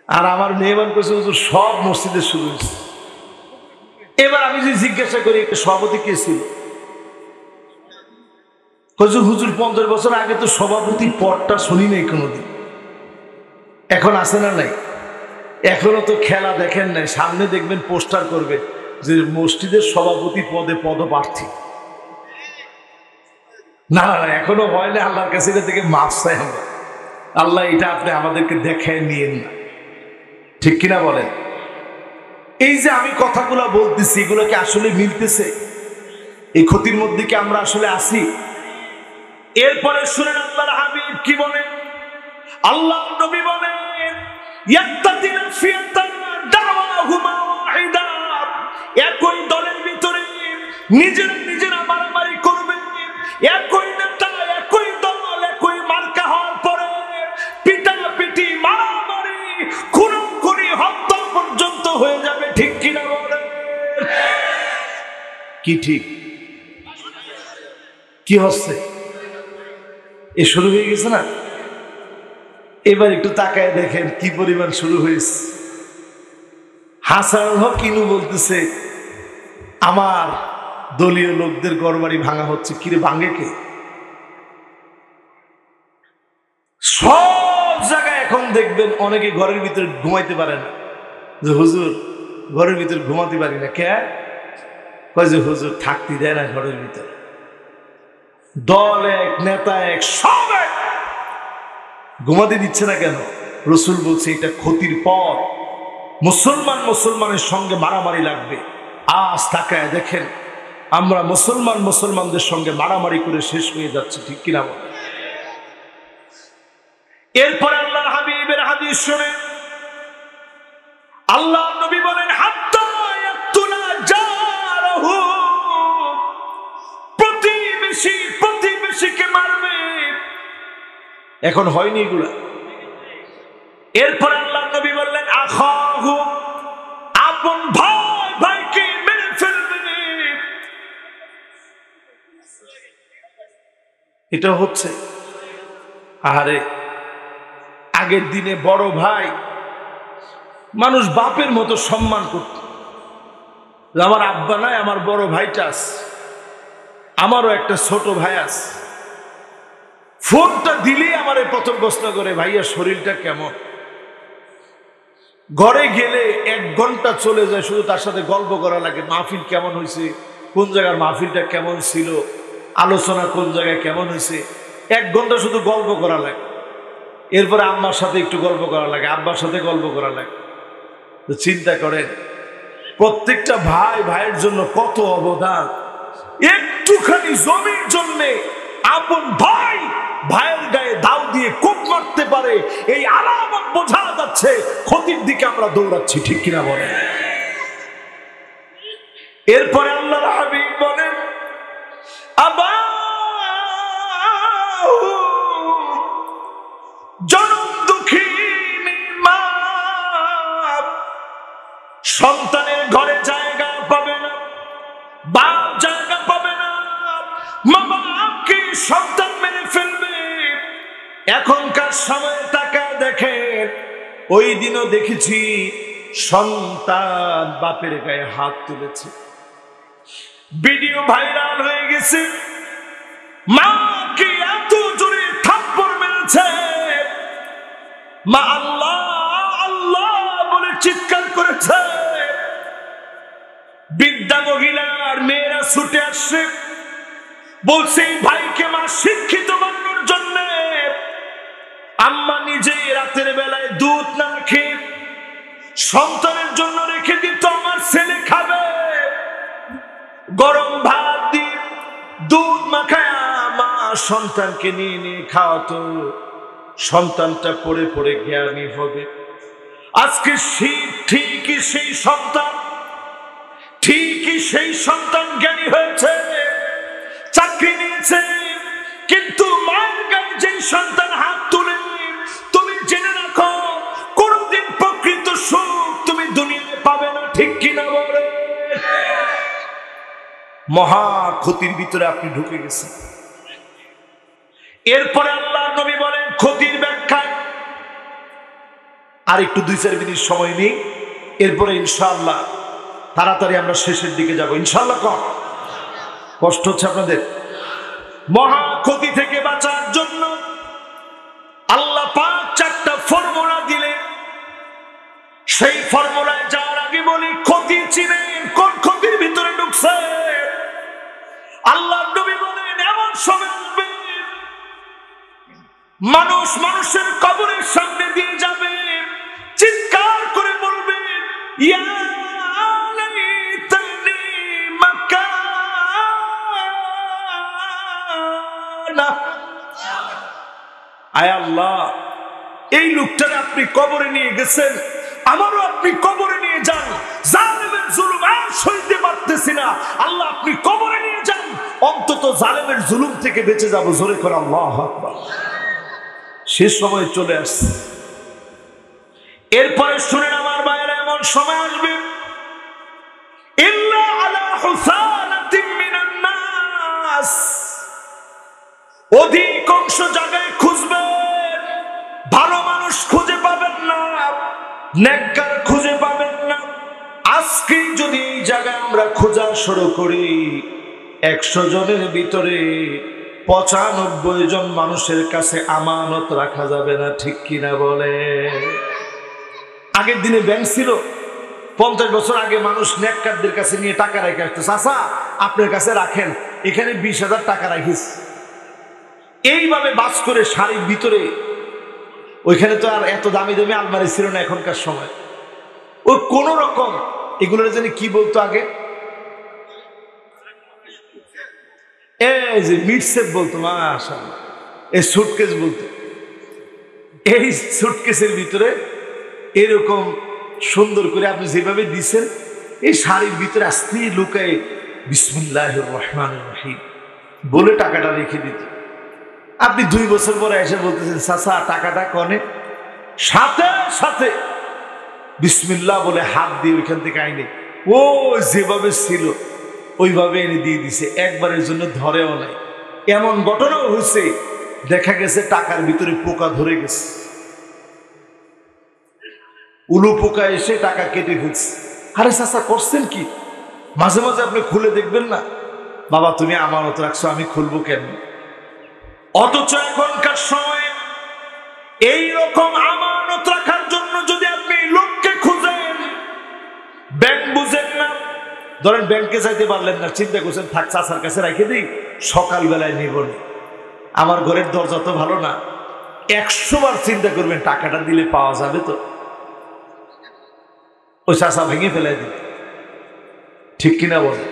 আর আমার মেহমান কইছে হুজুর সব মসজিদে শুরু হয়েছে। এবার আমি যদি জিজ্ঞাসা করি সভাপতি কে ছিল, হুজুর 50 বছর আগে তো সভাপতি পদটা শুনি নাই কোনোদিন। এখন আছে না নাই? এখনো তো খেলা দেখেন নাই, সামনে দেখবেন পোস্টার করবে যে মসজিদের সভাপতি পদে পদপ্রার্থী। না না, এখনো হয় না। আল্লাহর কাছে এটা থেকে মাফ চাই আমরা, আল্লাহ এটা আপনি আমাদেরকে দেখায় নিয়েন না, ঠিক কিনা বলেন? এই যে আমি কথাগুলো বলতেছি, এগুলো কি আসলে মিলতেছে? এই ক্ষতির মধ্যে কি আমরা আসলে আছি? এরপরে শুনেন আল্লাহর হাবিব কি বলেন। আল্লাহ নবী বলেন, ইয়াত্তাতিনা ফিয়াতান দাওয়াহুমা ওয়াহিদা, একই দলের ভিতরে নিজেরা নিজেরা মারামারি করবে, একই নেতা একই দল একই মার্কা হওয়ার পরে পিটাপিটি মারামারি খুনোখুনি হত্যা পর্যন্ত হয়ে যাবে, ঠিক কিনা বলেন? কি ঠিক? কি হচ্ছে? এ শুরু হয়ে গেছে না? এবার একটু তাকায় দেখেন কি পরিমাণ শুরু হয়েছে। হাসানুল হক ইনু বলতেছে আমার দলীয় লোকদের ঘরবাড়ি ভাঙা হচ্ছে। কিরে ভাঙে কে? সব জায়গায় এখন দেখবেন অনেকে ঘরের ভিতরে ঘুমাইতে পারে না, যে হুজুর ঘরের ভিতরে ঘুমাতে পারি না। কে কয়? যে হুজুর থাকতে দেয় না ঘরের ভিতরে। দল এক, নেতা এক, সব এক, ঘুমাতে দিচ্ছে না কেন? রসুল বলছে এটা ক্ষতির পথ। মুসলমান মুসলমানের সঙ্গে মারামারি লাগবে। আজ তাকায় দেখেন আমরা মুসলমানদের সঙ্গে মারামারি করে শেষ হয়ে যাচ্ছে, ঠিক কিনা বল? এরপরে আল্লাহর হাবিবের হাদিস শুনে আল্লাহ নবী বলেন হাত্তা ইয়াকতুলা জারহু, প্রতিবেশীকে মারবে। এখন হয়নি এগুলা। এরপর আল্লাহ নবী বললেন আখাহু, আপন ভাইকে মেরে ফেলবে। এটা হচ্ছে। আরে আগের দিনে বড় ভাই মানুষ বাপের মতো সম্মান করত। আমার আব্বা নাই, আমার বড় ভাইটা আছে, আমারও একটা ছোট ভাই আছে। ফোনটা দিলেই আমারে প্রথম প্রশ্ন করে ভাইয়া শরীরটা কেমন। ঘরে গেলে 1 ঘন্টা চলে যায় শুধু তার সাথে গল্প করা লাগে। মাহফিল কেমন হয়েছে, কোন জায়গার মাহফিলটা কেমন ছিল, আলোচনা কোন জায়গায় কেমন হয়েছে, 1 ঘন্টা শুধু গল্প করা লাগে। এরপরে আম্মার সাথে একটু গল্প করা লাগে, আব্বার সাথে গল্প করা লাগে। তো চিন্তা করেন প্রত্যেকটা ভাইয়ের জন্য কত অবদান। একটুখানি জমির জন্য আপন ভাইয়ের গায়ে দাও দিয়ে কোপ মারতে পারে, এই আলামত বোঝা যাচ্ছে ক্ষতির দিকে আমরা দৌড়াচ্ছি, ঠিক কিনা বলেন? এরপরে আল্লাহর হাবিব বলেন আবা জনম দুঃখিনী মা সন্তানের ঘরে জায়গা পাবে না, বাপ জায়গা পাবে না, মা-বাপকে সন্তান মেরে ফেলবে। এখনকার সময় তাকায় দেখেন, ওই দিনও দেখেছি সন্তান বাপের গায়ে হাত তুলেছে, ভিডিও ভাইরাল হয়ে গেছে। মাকে এত জোরে থাপ্পড় মেরেছে, মা আল্লাহ আল্লাহ বলে চিৎকার করেছে। বৃদ্ধা মহিলার মেয়েরা ছুটে আসছে, বলছে ভাইকে মা শিক্ষিত বানানোর জন্য। আম্মা নিজে রাতের বেলায় দুধ না খেয়ে সন্তানের জন্য রেখে দিত, আমার ছেলে খাবে। গরম ভাত দিয়ে দুধ মাখায় মা সন্তানকে নিয়ে খাওয়াতো, সন্তানটা পড়ে পড়ে জ্ঞানী হবে। আজকে ঠিকই সেই সন্তান জ্ঞানী হয়েছে, চাকরি নিয়েছে, কিন্তু মায়ের গায়ে যে সন্তান হাত তুলে, তুমি জেনে রাখো কোনদিন প্রকৃত সুখ তুমি দুনিয়ায় পাবে না, ঠিক কিনা বলে? মহা ক্ষতির ভিতরে আপনি ঢুকে গেছেন। এরপরে আল্লাহ নবী বলেন ক্ষতির ব্যাখ্যা। আর একটু 2-4 মিনিট সময় নেই, এরপরে ইনশাআল্লাহ তাড়াতাড়ি আমরা শেষের দিকে যাব ইনশাআল্লাহ। কষ্ট হচ্ছে আপনাদের? মহা ক্ষতি থেকে বাঁচার জন্য আল্লাহ পাক 4টা ফর্মুলা দিলেন। সেই ফর্মুলায় যাওয়ার আগে বলি ক্ষতি চিনেন, কোন ক্ষতির ভিতরে ঢুকছে। আল্লাহ নবী বলেন এমন সময় আসবে মানুষ মানুষের কবরের সামনে দিয়ে যাবে, চিৎকার করে বলবে ইয়া লাইতানি মাকানা। আয় আল্লাহ, এই লোকটাকে আপনি কবরে নিয়ে গেছেন, আমারও আপনি কবরে নিয়ে যান। জালেমের জুলুম আর সইতে পারতেছি না, আল্লাহ আপনি কবরে নিয়ে যান, অন্তত জালেমের জুলুম থেকে বেঁচে যাব। জোরে করে আল্লাহু আকবার। শেষ সময় চলে আসছে। এরপরে শুনেন আমার ভাইয়েরা, এমন সময় আসবে ইল্লা আলা হুসানাতিন মিনান নাস, অধিকাংশ জায়গায় খুঁজবেন, ভালো মানুষ খুঁজে পাবেন না, নেককার খুঁজে পাবেন না, আমরা খোঁজা শুরু করি, 100 জনের ভিতরে 95 জন মানুষের কাছে আমানত রাখা যাবে না, ঠিক কিনা বলে? আগের দিনে ব্যাংক ছিল, 50 বছর আগে মানুষ নেককারদের কাছে নিয়ে টাকা রেখে আসতো, চাচা আপনার কাছে রাখেন, এখানে 20,000 টাকা রাখিস। এইভাবে বাস করে শাড়ির ভিতরে, ওইখানে তো আর এত দামি দামি আলমারি ছিল না এখনকার সময়, ওই কোন রকম এগুলোর জন্য কি বলতো আগে, এই যে মিটসেপ বলতো, মাশাআল্লাহ, এই সুটকেস বলতো। এই সুটকেসের ভিতরে এরকম সুন্দর করে আপনি যেভাবে দিচ্ছেন, এই শাড়ির ভিতরে আস্তে লুকায় বিসমিল্লাহির রহমানির রহিম বলে টাকাটা রেখে দিত। আপনি 2 বছর পরে এসে বলতেছেন, চাচা টাকাটা কনে, সাথে সাথে বিসমিল্লাহ বলে হাত দিয়ে ওইখান থেকে আইনে ও যেভাবে ছিল ওইভাবে এনে দিয়ে দিছে, একবারের জন্য ধরেও নাই। এমন ঘটনাও হয়েছে, দেখা গেছে টাকার ভিতরে পোকা ধরে গেছে, উলু পোকা এসে টাকা কেটে ফেলছে। আরে চাচা করছেন কি? মাঝে মাঝে আপনি খুলে দেখবেন না। বাবা তুমি আমানত রাখছো, আমি খুলবো কেন? অথচ এখনকার সময় এইরকম আমানত রাখার জন্য যদি আপনি লোককে খুঁজেন, ব্যাংক বুঝেন না, ধরেন ব্যাংকে যাইতে পারলেন না, চিন্তা করছেন থাক চাচার কাছে রেখে দিই, সকালবেলায় নিব না। আমার ঘরের দরজা তো ভালো না, 100 বার চিন্তা করবেন টাকাটা দিলে পাওয়া যাবে তো, ওই চাচা ভেঙে ফেলে দিবে, ঠিক কিনা বলে?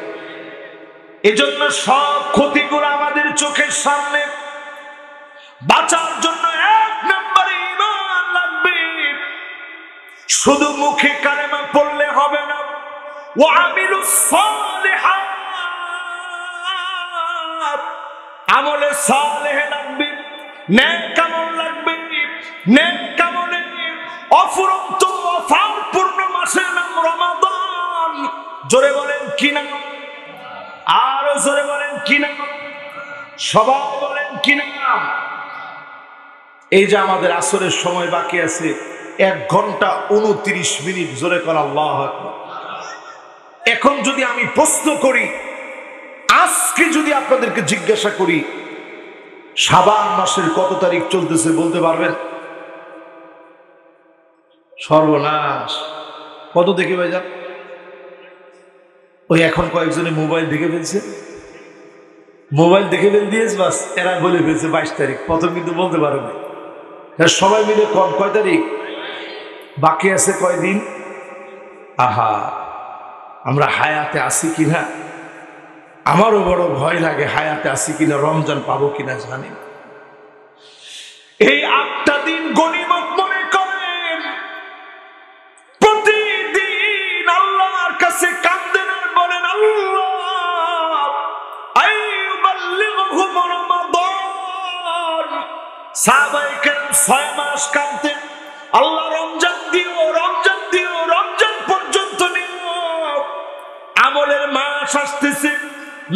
এজন্য সব ক্ষতিগুলো আমাদের চোখের সামনে। বাঁচার জন্য 1 নম্বরে ঈমান লাগবে। শুধু মুখে কালেমা পড়লে হবে না, ওয়া আমিলুস সালিহাত, আমলে সালেহ লাগবে, নেক আমল লাগবে। নেক আমলে অফুরন্ত ওয়াফার পূর্ণ মাসের নাম রমাদান। জোরে বলেন কি নাম? আরো জোরে বলেন কি নাম? সবাই বলেন কি নাম? এই যে আমাদের আসরের সময় বাকি আছে 1 ঘন্টা 29 মিনিট, জোরে কর আল্লাহু আকবার। এখন যদি আমি প্রশ্ন করি, আজকে যদি আপনাদেরকে জিজ্ঞাসা করি শাবান মাসের কত তারিখ চলতেছে বলতে পারবেন? সর্বনাশ, কত দেখে ভাইজান? ওই এখন কয়েকজনে মোবাইল দেখে ফেলছে, মোবাইল দেখে ফেল দিয়েছে, বাস এরা বলে ফেলছে 22 তারিখ। প্রথম কিন্তু বলতে পারে না। সবাই মিলে কয় তারিখ? বাকি আছে কয়দিন? আহা, আমরা হায়াতে আছি কিনা? আমারও বড় ভয় লাগে, হায়াতে আছি কিনা, রমজান পাবো কিনা জানি না। এই 8টা দিন গনিমত মনে করেন, প্রতিদিন আল্লাহর কাছে কাঁদেন আর বলেন, আল্লাহ আইয়ুবাল্লিগুহুম রমাদান। সাহাবায়ে কেরাম 6 মাস কাঁদতেন, আল্লাহ রমজান দিও, রমজান দিও, রমজান পর্যন্ত নিও। আমলের মাস আসতেছে,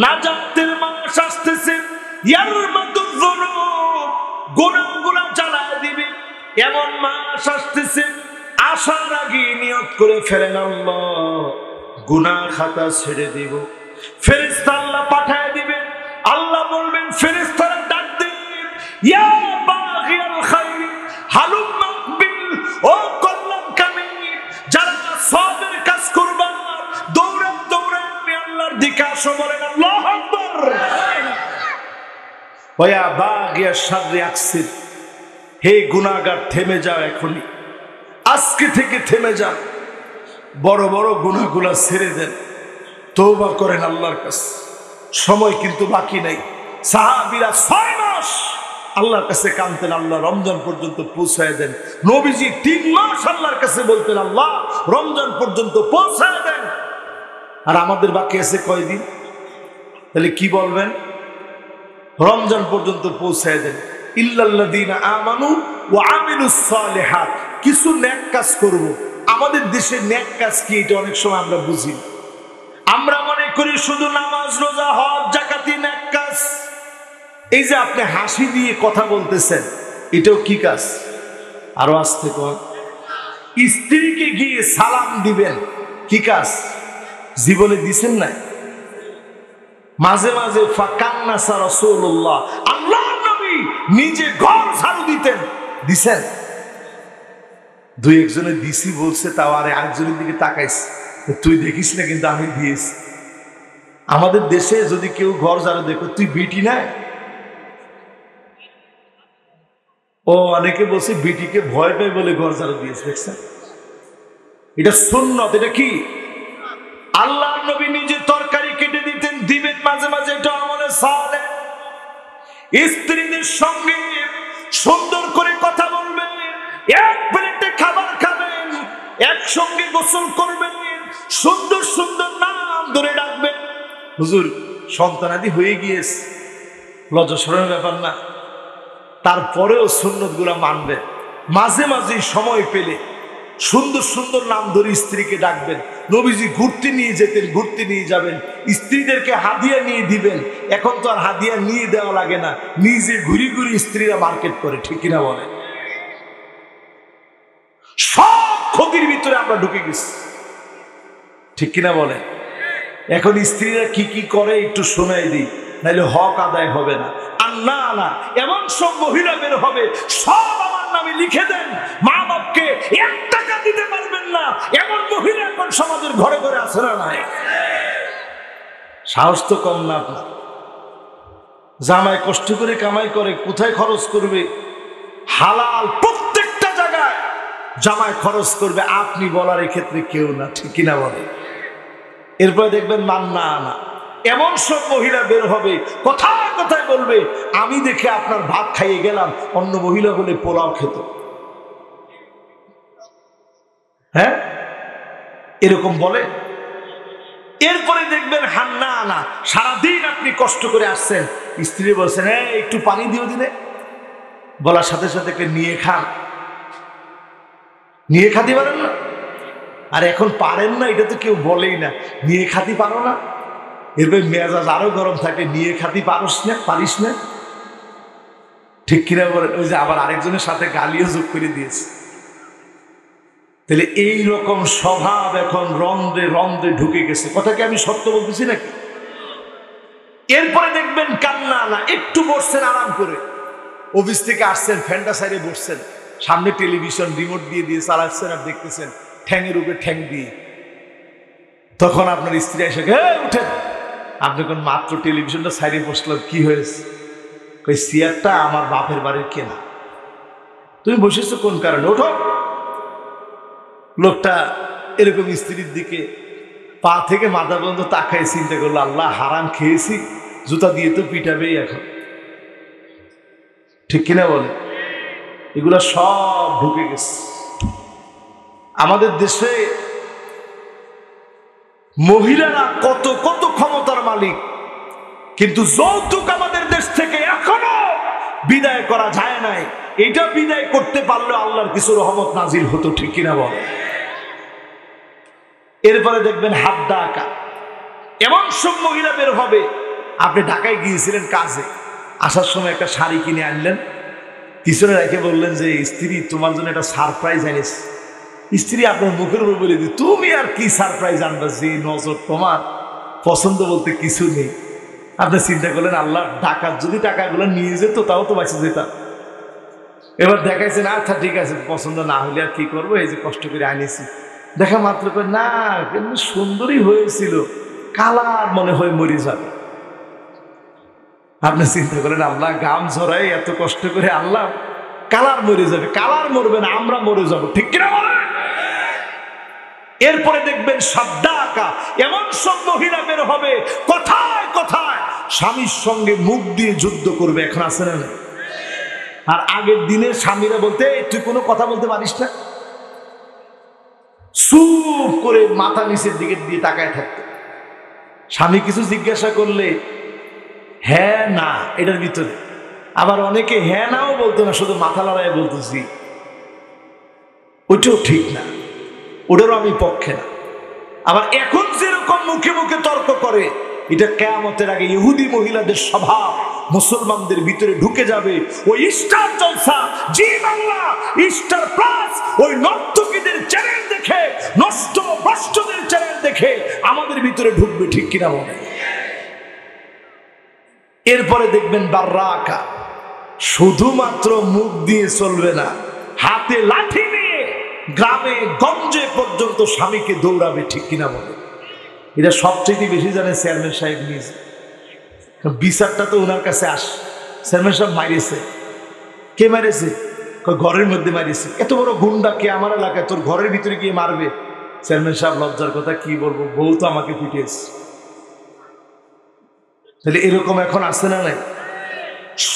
নাজাতের মাস আসতেছে, ইয়ারমাদুয যুনুব, গুনাহগুলো জ্বালায় দিবে, এমন মাস আসতেছে। আসার আগে নিয়ত করে ফেলেন, আল্লাহ গুনাহ খাতা ছেড়ে দিব। ফেরেশতা আল্লাহ পাঠায় দিবেন, আল্লাহ বলবেন ফেরেশতারা ডাক দিন, ইয়া বাগিয়াল খাইর হালুম্মা বিল, ও কল্যাণকামী, যারা সওয়াবের কাজ করবা দৌড়ে দৌড়ে আমি আল্লাহর দিকে আসো, বলেন আল্লাহু আকবার। ওয়া বাগিয়া শাররি আকসির, হে গুনাহগার থেমে যাও, এখনই আজকে থেকে থেমে যান, বড় বড় গুনাহগুলো ছেড়ে দেন, তওবা করেন আল্লাহর কাছে। সময় কিন্তু বাকি নাই। সাহাবীরা 6 মাস আল্লাহর কাছে কাঁদতেন, আল্লাহ রমজান পর্যন্ত পৌঁছায় দেন। নবীজি 3 মাস আল্লাহর কাছে বলতেন, আল্লাহ রমজান পর্যন্ত পৌঁছায় দেন। আর আমাদের বাকি আছে কয়দিন? তাহলে কি বলবেন? রমজান পর্যন্ত পৌঁছায় দেন। ইল্লাল্লাযীনা আমানু ওয়া আমিলুস সালিহাত, কিছু নেক কাজ করব। আমাদের দেশে নেক কাজ কি এটা অনেক সময় আমরা বুঝি না। আমরা মনে করি শুধু নামাজ, রোজা, হজ, যাকাতই নেক কাজ। এই যে আপনি হাসি দিয়ে কথা বলতেছেন, এটাও কি কাজ? আরো আসতে কোন? স্ত্রীকে গিয়ে সালাম দিবেন, কি কাজ? জীবনে দিছেন না? মাঝে মাঝে ফাকান্নাসা রাসূলুল্লাহ, আল্লাহর নবী নিজে ঘর ঝাড়ু দিতেন, দিছেন? দুই একজনে দিছি বলছে, তাও আরে আরেকজনের দিকে তাকাইছে, তুই দেখিস না কিন্তু আমি দিয়েছি। আমাদের দেশে যদি কেউ ঘর ঝাড়ু দেখো, তুই বিটি না? ও অনেকে বলছে বিটিকে ভয় পায় বলে ঘর ঝাড়ু দিয়েছে, দেখছেন? এটা সুন্নত। এটা কি? আল্লাহর নবী নিজে তরকারি কেটে দিতেন, দিবেন মাঝে মাঝে, এটা আমলে সালেহ। স্ত্রীদের সঙ্গে সুন্দর করে কথা বলবেন, এক প্লেটে খাবার খাবেন, একসঙ্গে গোসল করবেন, সুন্দর সুন্দর নাম ধরে ডাকবেন। হুজুর সন্তানাদি হয়ে গিয়েছে, লজ্জাশরমের ব্যাপার না, তারপরেও সুন্নত গুলা মানবেন। মাঝে মাঝে সময় পেলে সুন্দর সুন্দর নাম ধরে স্ত্রীকে ডাকবেন। নবীজি ঘুরতে নিয়ে যেতেন, ঘুরতে নিয়ে যাবেন, স্ত্রীদেরকে হাদিয়া নিয়ে দিবেন। এখন তো আর হাদিয়া নিয়ে দেওয়া লাগে না, নিজে ঘুরি ঘুরি স্ত্রীরা মার্কেট করে, ঠিক কিনা বলে? সব ক্ষতির ভিতরে আমরা ঢুকে গেছি, ঠিক কিনা বলে? এখন স্ত্রীরা কি কি করে একটু শোনাই দিই, নাহলে হক আদায় হবে না। আর না না, এমন সব মহিলা বের হবে, সব আমার নামে লিখে দেন, মা বাপকে 1 টাকা দিতে পারবেন না, এমন মহিলা এখন সমাজের ঘরে ঘরে আছে না নাই? সাহস তো কম না আপনার। জামাই কষ্ট করে কামাই করে, কোথায় খরচ করবে? হালাল প্রত্যেকটা জায়গায় জামাই খরচ করবে, আপনি বলার ক্ষেত্রে কেউ না, ঠিক কিনা বলে? এরপরে দেখবেন মান্না আনা, এমন সব মহিলা বের হবে, কথায় কথায় বলবে, আমি দেখে আপনার ভাত খাইয়ে গেলাম, অন্য মহিলা হলে পোলাও খেত। হ্যাঁ, এরকম বলে। এরপরে দেখবেন হান্না আনা, সারাদিন আপনি কষ্ট করে আসছেন, স্ত্রী বলছেন একটু পানি দিও দিনে, বলার সাথে সাথে নিয়ে খান। নিয়ে খাতে পারেন না? আর এখন পারেন না, এটা তো কেউ বলেই না, নিয়ে খাতি পারো না। এরপর মেজাজ আরো গরম থাকে, নিয়ে খাতি পারিস না, পারিস না, ঠিক কিনা বলেন? ওই যে আবার আরেকজনের সাথে গালিও যোগ করে দিয়েছে। তাহলে এইরকম স্বভাব এখন রন্ধ্রে রন্ধ্রে ঢুকে গেছে। কথা কি আমি সত্য বলতেছি নাকি? এরপরে দেখবেন কান্না না, একটু বসছেন আরাম করে, অফিস থেকে আসছেন, ফ্যানটা সাইডে বসছেন, সামনে টেলিভিশন রিমোট দিয়ে দিয়ে চালাচ্ছেন, আর দেখতেছেন ঠ্যাঙের উপরে ঠ্যাং দিয়ে। তখন আপনার স্ত্রী এসে উঠেন, আপনি কোন মাত্র টেলিভিশনটা সাইডে বসলাম, কি হয়েছে? ওই চেয়ারটা আমার বাপের বাড়ির কেনা, তুমি বসেছো কোন কারণে, ওঠো। লোকটা এরকম স্ত্রীর দিকে পা থেকে মাথা পর্যন্ত তাকায় চিন্তা করলো, আল্লাহ হারাম খেয়েছি, জুতা দিয়ে তো পিটাবেই এখন, ঠিক কিনা বলে? এগুলা সব ঢুকে গেছে আমাদের দেশে। মহিলারা কত কত ক্ষমতার মালিক, কিন্তু যৌতুক আমাদের দেশ থেকে এখনো বিদায় করা যায় নাই। এটা বিদায় করতে পারলে আল্লাহর কিছু রহমত নাজিল হতো, ঠিক কিনা বল? এরপরে দেখবেন হাত ডাকা, এমন সব মহিলা বের হবে। আপনি ঢাকায় গিয়েছিলেন কাজে, আসার সময় একটা শাড়ি কিনে আনলেন, পিছনে রেখে বললেন যে স্ত্রী তোমার জন্য একটা সারপ্রাইজ এনেছি। স্ত্রী আপনার মুখের উপর বলে দিই, তুমি আর কি সারপ্রাইজ আনবে, যে নজর তোমার, পছন্দ বলতে কিছু নেই। আপনি চিন্তা করলেন আল্লাহ, ডাকাত যদি টাকাগুলো নিয়ে যেত তাও তো বাঁচে যেতাম। এবার দেখাইছেন, আচ্ছা ঠিক আছে, পছন্দ না হলে আর কি করবো, এই যে কষ্ট করে আনিয়েছি। দেখা মাত্র না, কেমন সুন্দরী হয়েছিল, কালার মনে হয় মরে যাবে। আপনি চিন্তা করেন আল্লাহ, গাম ঝরাই এত কষ্ট করে আল্লাহ, কালার মরে যাবে। কালার মরবে না, আমরা মরে যাবো, ঠিক কিনা বলেন? এরপরে দেখবেন সাদ্দাকা, এমন সব মহিলা বের হবে, কথায় কথায় স্বামীর সঙ্গে মুখ দিয়ে যুদ্ধ করবে। এখন আছে না? আর আগের দিনে স্বামীরা বলতে, তুই কোনো কথা বলতে পারিস না, চুপ করে মাথা নিচের দিকে দিয়ে তাকায় থাকতো। স্বামী কিছু জিজ্ঞাসা করলে হ্যাঁ না এটার ভিতরে। আবার অনেকে হ্যাঁ নাও বলতো না, শুধু মাথা লড়াই বলতেছি, ওইটাও ঠিক না, ওটারও আমি পক্ষে না। আবার এখন যেরকম মুখে মুখে তর্ক করে, এটা কিয়ামতের আগে ইহুদি মহিলাদের স্বভাব মুসলমানদের ভিতরে ঢুকে যাবে। ওই স্টার জলসা, জি বাংলা, স্টার প্লাস, ওই নর্তকীদের চ্যানেল দেখে, নষ্ট ভ্রষ্টদের চ্যানেল দেখে আমাদের ভিতরে ঢুকবে, ঠিক কিনা বলে? এরপরে দেখবেন বাররাকা, শুধুমাত্র মুখ দিয়ে চলবে না, হাতে লাঠি নিয়ে গ্রামে গঞ্জে পর্যন্ত স্বামীকে দৌড়াবে, ঠিক কিনা বলে? এটা সবচেয়ে বেশি জানে চেয়ারম্যান সাহেব নিজে। বিচারটা তো ওনার কাছে আসে। চেয়ারম্যান সাহেব মারিয়েছে, কে মারিয়েছে? ঘরের মধ্যে মারিয়েছে। এত বড় গুন্ডা কে আমার এলাকায়, তোর ঘরের ভিতরে গিয়ে মারবে? চেয়ারম্যান সাহেব লজ্জার কথা কি বলবো, বউ তো আমাকে পিটিয়েছে। তাহলে এরকম এখন আসে না নাই?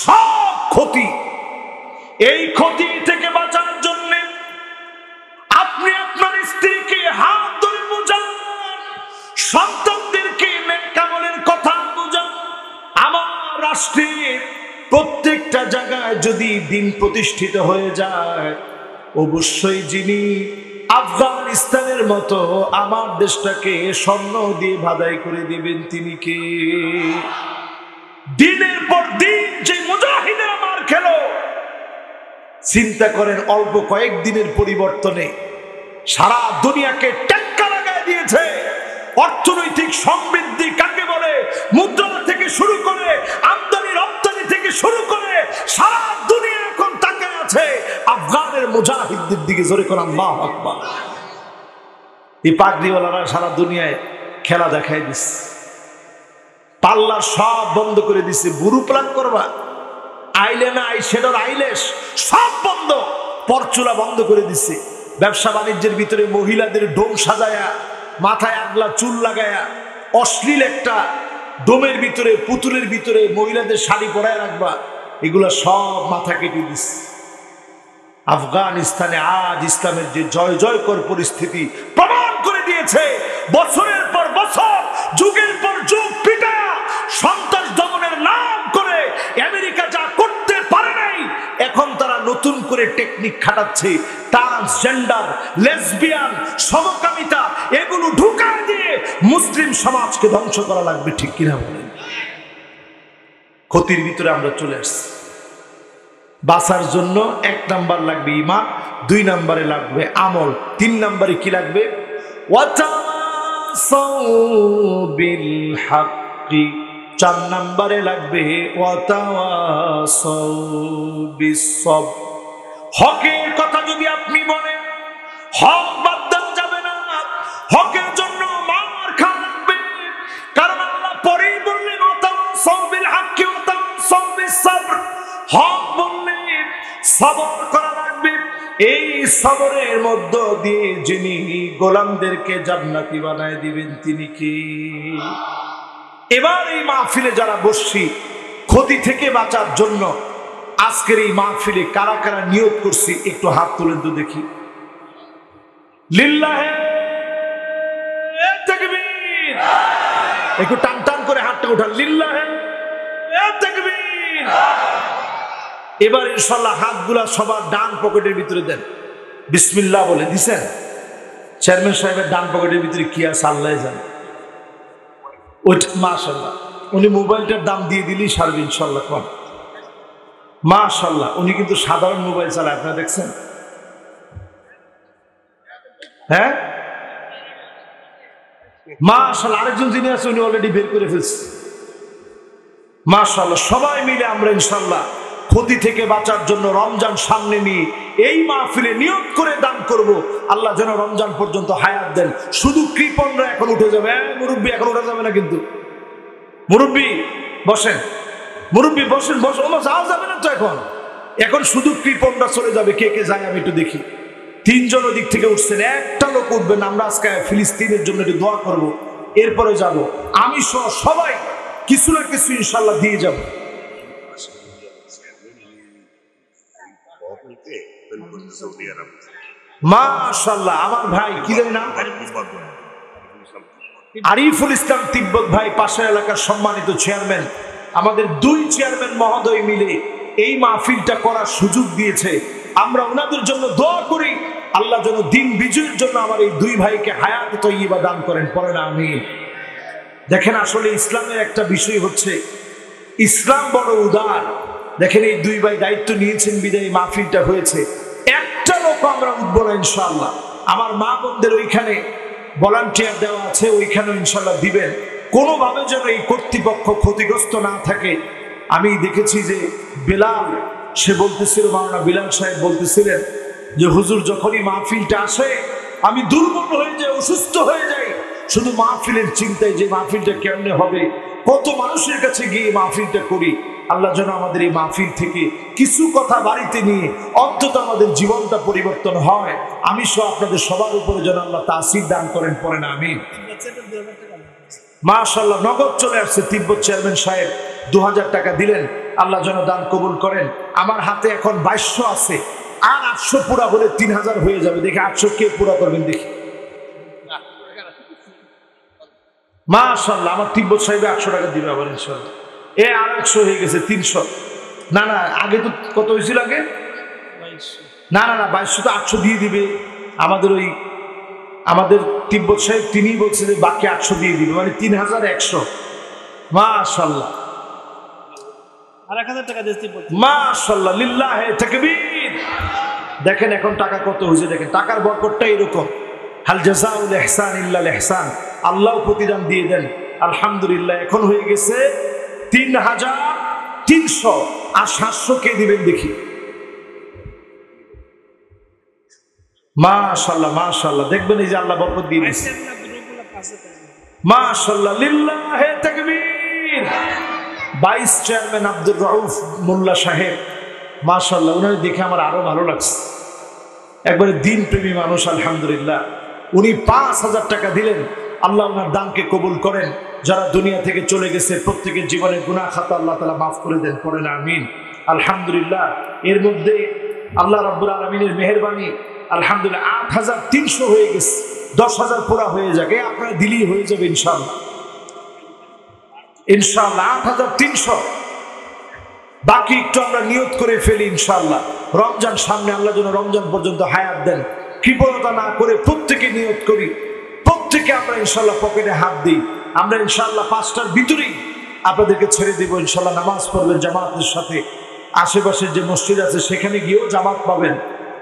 সব ক্ষতি, এই ক্ষতি থেকে বাঁচার জন্য আপনি আপনার স্ত্রীকে হাত ধরে বোঝান, সন্তানদেরকে নেক আমলের কথা বোঝান। আমার রাষ্ট্রে প্রত্যেকটা জায়গায় যদি দিন প্রতিষ্ঠিত হয়ে যায়, অবশ্যই যিনি আফগানিস্তানের মতো আমার দেশটাকে স্বর্ণ দিয়ে ভাদাই করে দিবেন তিনি কে? দিনের পর দিন যে মুজাহিদেরা মার খেল, চিন্তা করেন অল্প কয়েকদিনের পরিবর্তনে সারা দুনিয়াকে টেক্কা লাগাই দিয়েছে। অর্থনৈতিক সমৃদ্ধি কাকে বলে, মুদ্রা থেকে শুরু করে আমদানি রপ্তানি থেকে শুরু করে সারা দুনিয়া এখন তাকায় আছে আফগানের মুজাহিদদের দিকে। জোরে করে আল্লাহু আকবার। এই পাগড়িওয়ালারা সারা দুনিয়ায় খেলা দেখাই দিচ্ছে, পাল্লা সব বন্ধ করে দিচ্ছে। বুরু প্লাগ করবা, আইলেনা আইশ্যাডোর আইলেশ সব বন্ধ, পরচুলা বন্ধ করে দিচ্ছে। ব্যবসা বাণিজ্যের ভিতরে মহিলাদের ডোম সাজায়া, মাথায় আগলা চুল লাগায়া, অশ্লীল একটা ডোমের ভিতরে পুতুলের ভিতরে মহিলাদের শাড়ি পরায় রাখবা, এগুলা সব মাথা কেটে দিচ্ছে। আফগানিস্তানে আজ ইসলামের যে জয় জয়কর পরিস্থিতি প্রমাণ করে দিয়েছে। বছরের পর বছর, যুগের পর যুগ পিটায়া সন্ত্রাস দমনের নাম করে আমেরিকা যা করতে পারে নাই, এখন তারা নতুন করে টেকনিক খাটাচ্ছে। ট্রান্সজেন্ডার, লেসবিয়ান, সমকামিতা এগুলো ঢুকায় দিয়ে মুসলিম সমাজকে ধ্বংস করা লাগবে, ঠিক কিনা বলেন? ক্ষতির ভিতরে আমরা চলে আসছি। বাঁচার জন্য 1 নাম্বার লাগবে ঈমান, 2 নাম্বারে লাগবে আমল, 3 নাম্বারে কি লাগবে? ওয়াতাওয়াসাউ বিল হাক্কি, 4 নাম্বারে লাগবে ওয়াতাওয়াসাউ বিস সবর। হকের কথা যদি আপনি বলেন, হক বাদ দেওয়া যাবে না, হকের জন্য মার খাওয়া লাগবে। কারণ আল্লাহ পরেই বললেন ওয়াতাওয়াসাউ বিল হাক্কি ওয়াতাওয়াসাউ বিস সবর। হক বললে সবর করা লাগবে। এই সবরের মধ্য দিয়ে যিনি গোলামদেরকে জান্নাতি বানায় দিবেন তিনি কি? এবার এই মাহফিলে যারা বসছি, ক্ষতি থেকে বাঁচার জন্য আজকের এই মাহফিলে কারা কারা নিয়ত করছি একটু হাত তুলেন তো দেখি। লিল্লাহে তাকবীর। একটু টান টান করে হাতটা উঠান, লিল্লাহে তাকবীর। এবার ইনশাআল্লাহ হাতগুলা সবার ডান পকেটের ভিতরে দেন, বিসমিল্লাহ বলে দিছেন। চেয়ারম্যান সাহেবের ডান পকেটের ভিতরে কি আছে আল্লাহ জানে। ওইটা মাশাআল্লাহ, উনি মোবাইলটার দাম দিয়ে দিলেই সারবে ইনশাআল্লাহ। কোন মাশাআল্লাহ, উনি কিন্তু সাধারণ মোবাইল চালায়, আপনারা দেখছেন? হ্যাঁ মাশাআল্লাহ, আরেকজন যিনি আছে উনি অলরেডি বের করে ফেলছে। মাশাআল্লাহ, সবাই মিলে আমরা ইনশাআল্লাহ ক্ষতি থেকে বাঁচার জন্য রমজান সামনে নিয়ে এই মাহফিলে নিয়ত করে দান করব। আল্লাহ যেন রমজান পর্যন্ত হায়াত দেন। শুধু কৃপণরা এখন উঠে যাবে। মুরব্বী এখন উঠে যাবে না কিন্তু। মুরব্বী বসেন, মুরব্বী বসেন, বসেন, যাওয়া যাবে না তো এখন। এখন শুধু কৃপণরা চলে যাবে। কে কে যায় আমি একটু দেখি। 3 জন ওদিক থেকে উঠছেন, একটা লোক উঠবেন। আমরা আজকে ফিলিস্তিনের জন্য একটু দোয়া করব, এরপরে যাব। আমি সহ সবাই কিছু না কিছু ইনশাল্লাহ দিয়ে যাব। মাশাআল্লাহ, আমার ভাই কি জানি নাম, আরিফুল ইসলাম তিব্বত ভাই, পাশের এলাকার সম্মানিত চেয়ারম্যান। আমাদের 2 চেয়ারম্যান মহোদয় মিলে এই মাহফিলটা করার সুযোগ দিয়েছে। আমরা ওনাদের জন্য দোয়া করি, আল্লাহ যেন দিন বিজয়ের জন্য আমার এই 2 ভাইকে হায়াত তৈয়বা দান করেন। পড়েন আমিন। দেখেন, আসলে ইসলামের একটা বিষয় হচ্ছে, ইসলাম বড় উদার। দেখেন, এই 2 ভাই দায়িত্ব নিয়েছেন বিদায়ী মাহফিলটা হয়েছে। একটা লোক আমরা উঠবো না ইনশাআল্লাহ। আমার মা বোনদের ওইখানে ভলান্টিয়ার দেওয়া আছে, ওইখানেও ইনশাল্লাহ দিবেন। কোনোভাবে যেন এই কর্তৃপক্ষ ক্ষতিগ্রস্ত না থাকে। আমি দেখেছি যে বেলাল, সে বলতেছিল, মাওলানা বিলাল সাহেব বলতেছিলেন যে হুজুর যখনই মাহফিলটা আসে আমি দুর্বল হয়ে যাই, অসুস্থ হয়ে যাই, শুধু মাহফিলের চিন্তায় যে মাহফিলটা কেমনে হবে, কত মানুষের কাছে গিয়ে মাহফিলটা করি। আল্লাহ যেন আমাদের এই মাহফিল থেকে কিছু কথা বাড়িতে নিয়ে অন্তত আমাদের জীবনটা পরিবর্তন হয়। আমি সহ আপনাদের সবার উপরে যেন আল্লাহ তাসির দান করেন, পড়েন আমিন। মাশাআল্লাহ, নগদ চলে আসছে। তিব্বত চেয়ারম্যান সাহেব 2000 টাকা দিলেন, আল্লাহ যেন দান কবুল করেন। আমার হাতে এখন 2200 আছে, আর 800 পুরা হলে 3000 হয়ে যাবে। দেখি 800 কে পুরা করবেন দেখি। মাশাআল্লাহ, আমার তিব্বত সাহেব 800 টাকা দিবে আবার ইনশাআল্লাহ। আর 100 হয়ে গেছে, 300। না না, আগে তো কত হয়েছিল আগে? 2200। না না না, 2200 তো 800 দিয়ে দিবে। আমাদের তিব্বত সাহেব তিনি বলছে যে বাকি 800 দিয়ে দিবে, মানে 3100। মাশাআল্লাহ, আর 1000 টাকা দিয়েছি। মাশাআল্লাহ, লিল্লাহে তাকবীর। দেখেন এখন টাকা কত হয়েছে, দেখেন টাকার বরকতটা এরকম। হাল জাযাউল ইহসান ইল্লাল ইহসান, আল্লাহ প্রতিদান দিয়ে দেন। আলহামদুলিল্লাহ, এখন হয়ে গেছে 3300। আর 700 কে দিবেন দেখি। মাশাআল্লাহ মাশাআল্লাহ, দেখবেন এই যে আল্লাহ বরকত দিয়ে দিয়েছে। মাশাআল্লাহ, লিল্লাহে তাকবীর। ভাইস চেয়ারম্যান আব্দুর রউফ মোল্লা সাহেব, মাশাআল্লাহ, উনাকে দেখে আমার আরো ভালো লাগছে। একবারে দিন প্রেমী মানুষ, আলহামদুলিল্লাহ। উনি 5000 টাকা দিলেন। আল্লাহ ওনার দানকে কবুল করেন। যারা দুনিয়া থেকে চলে গেছে প্রত্যেকের জীবনের গুনাহ খাতা আল্লাহ তাআলা মাফ করে দেন, পড়েন আমিন। আলহামদুলিল্লাহ, এর মধ্যে আল্লাহ রাব্বুল আলামিনের মেহেরবানি, আলহামদুলিল্লাহ 8300 হয়ে গেছে। 10000 পুরা হয়ে যাবে, আপনারা দিলেই হয়ে যাবে ইনশাআল্লাহ। ইনশাআল্লাহ 8300। বাকি একটু আমরা নিয়ত করে ফেলি ইনশাআল্লাহ। রমজান সামনে, আল্লাহ যেন রমজান পর্যন্ত হায়াত দেন। কৃপণতা না করে প্রত্যেকে নিয়ত করি, প্রত্যেকে আমরা ইনশাআল্লাহ পকেটে হাত দিই। আমরা ইনশাআল্লাহ 5টার ভিতরেই আপনাদেরকে ছেড়ে দিব ইনশাআল্লাহ। নামাজ পড়বেন জামাতের সাথে। আশেপাশের যে মসজিদ আছে সেখানে গিয়েও জামাত পাবেন,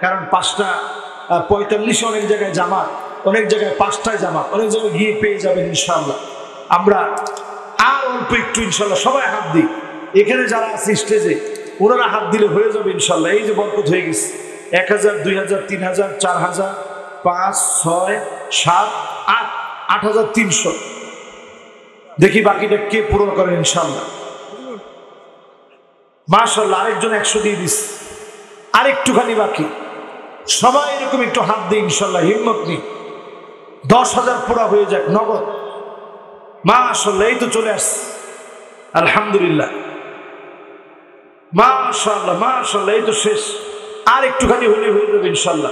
কারণ 5:45 অনেক জায়গায় জামাত, অনেক জায়গায় 5টায় জামাত, অনেক জায়গায় গিয়ে পেয়ে যাবেন ইনশাআল্লাহ। আমরা আর অল্প একটু ইনশাআল্লাহ সবাই হাত দিই। এখানে যারা আছে স্টেজে, ওনারা হাত দিলে হয়ে যাবে ইনশাআল্লাহ। এই যে বরকত হয়ে গেছে, 1000, 2000, 3000, 4000, 5, 6, 7, 8, 8300। দেখি বাকিটা কে পূরণ করে ইনশাআল্লাহ। মাশাআল্লাহ, আরেকজন 100 দিয়ে দিস, আর একটুখানি বাকি। সবাই এরকম একটু হাত দিই ইনশাআল্লাহ, হিম্মত নিই। 10,000 পুরা হয়ে যাক নগদ। মাশাআল্লাহ, এই তো চলে আসছে, আলহামদুলিল্লাহ। মাশাআল্লাহ মাশাআল্লাহ, এই তো শেষ। আর একটুখানি হলে হয়ে যাবে ইনশাআল্লাহ।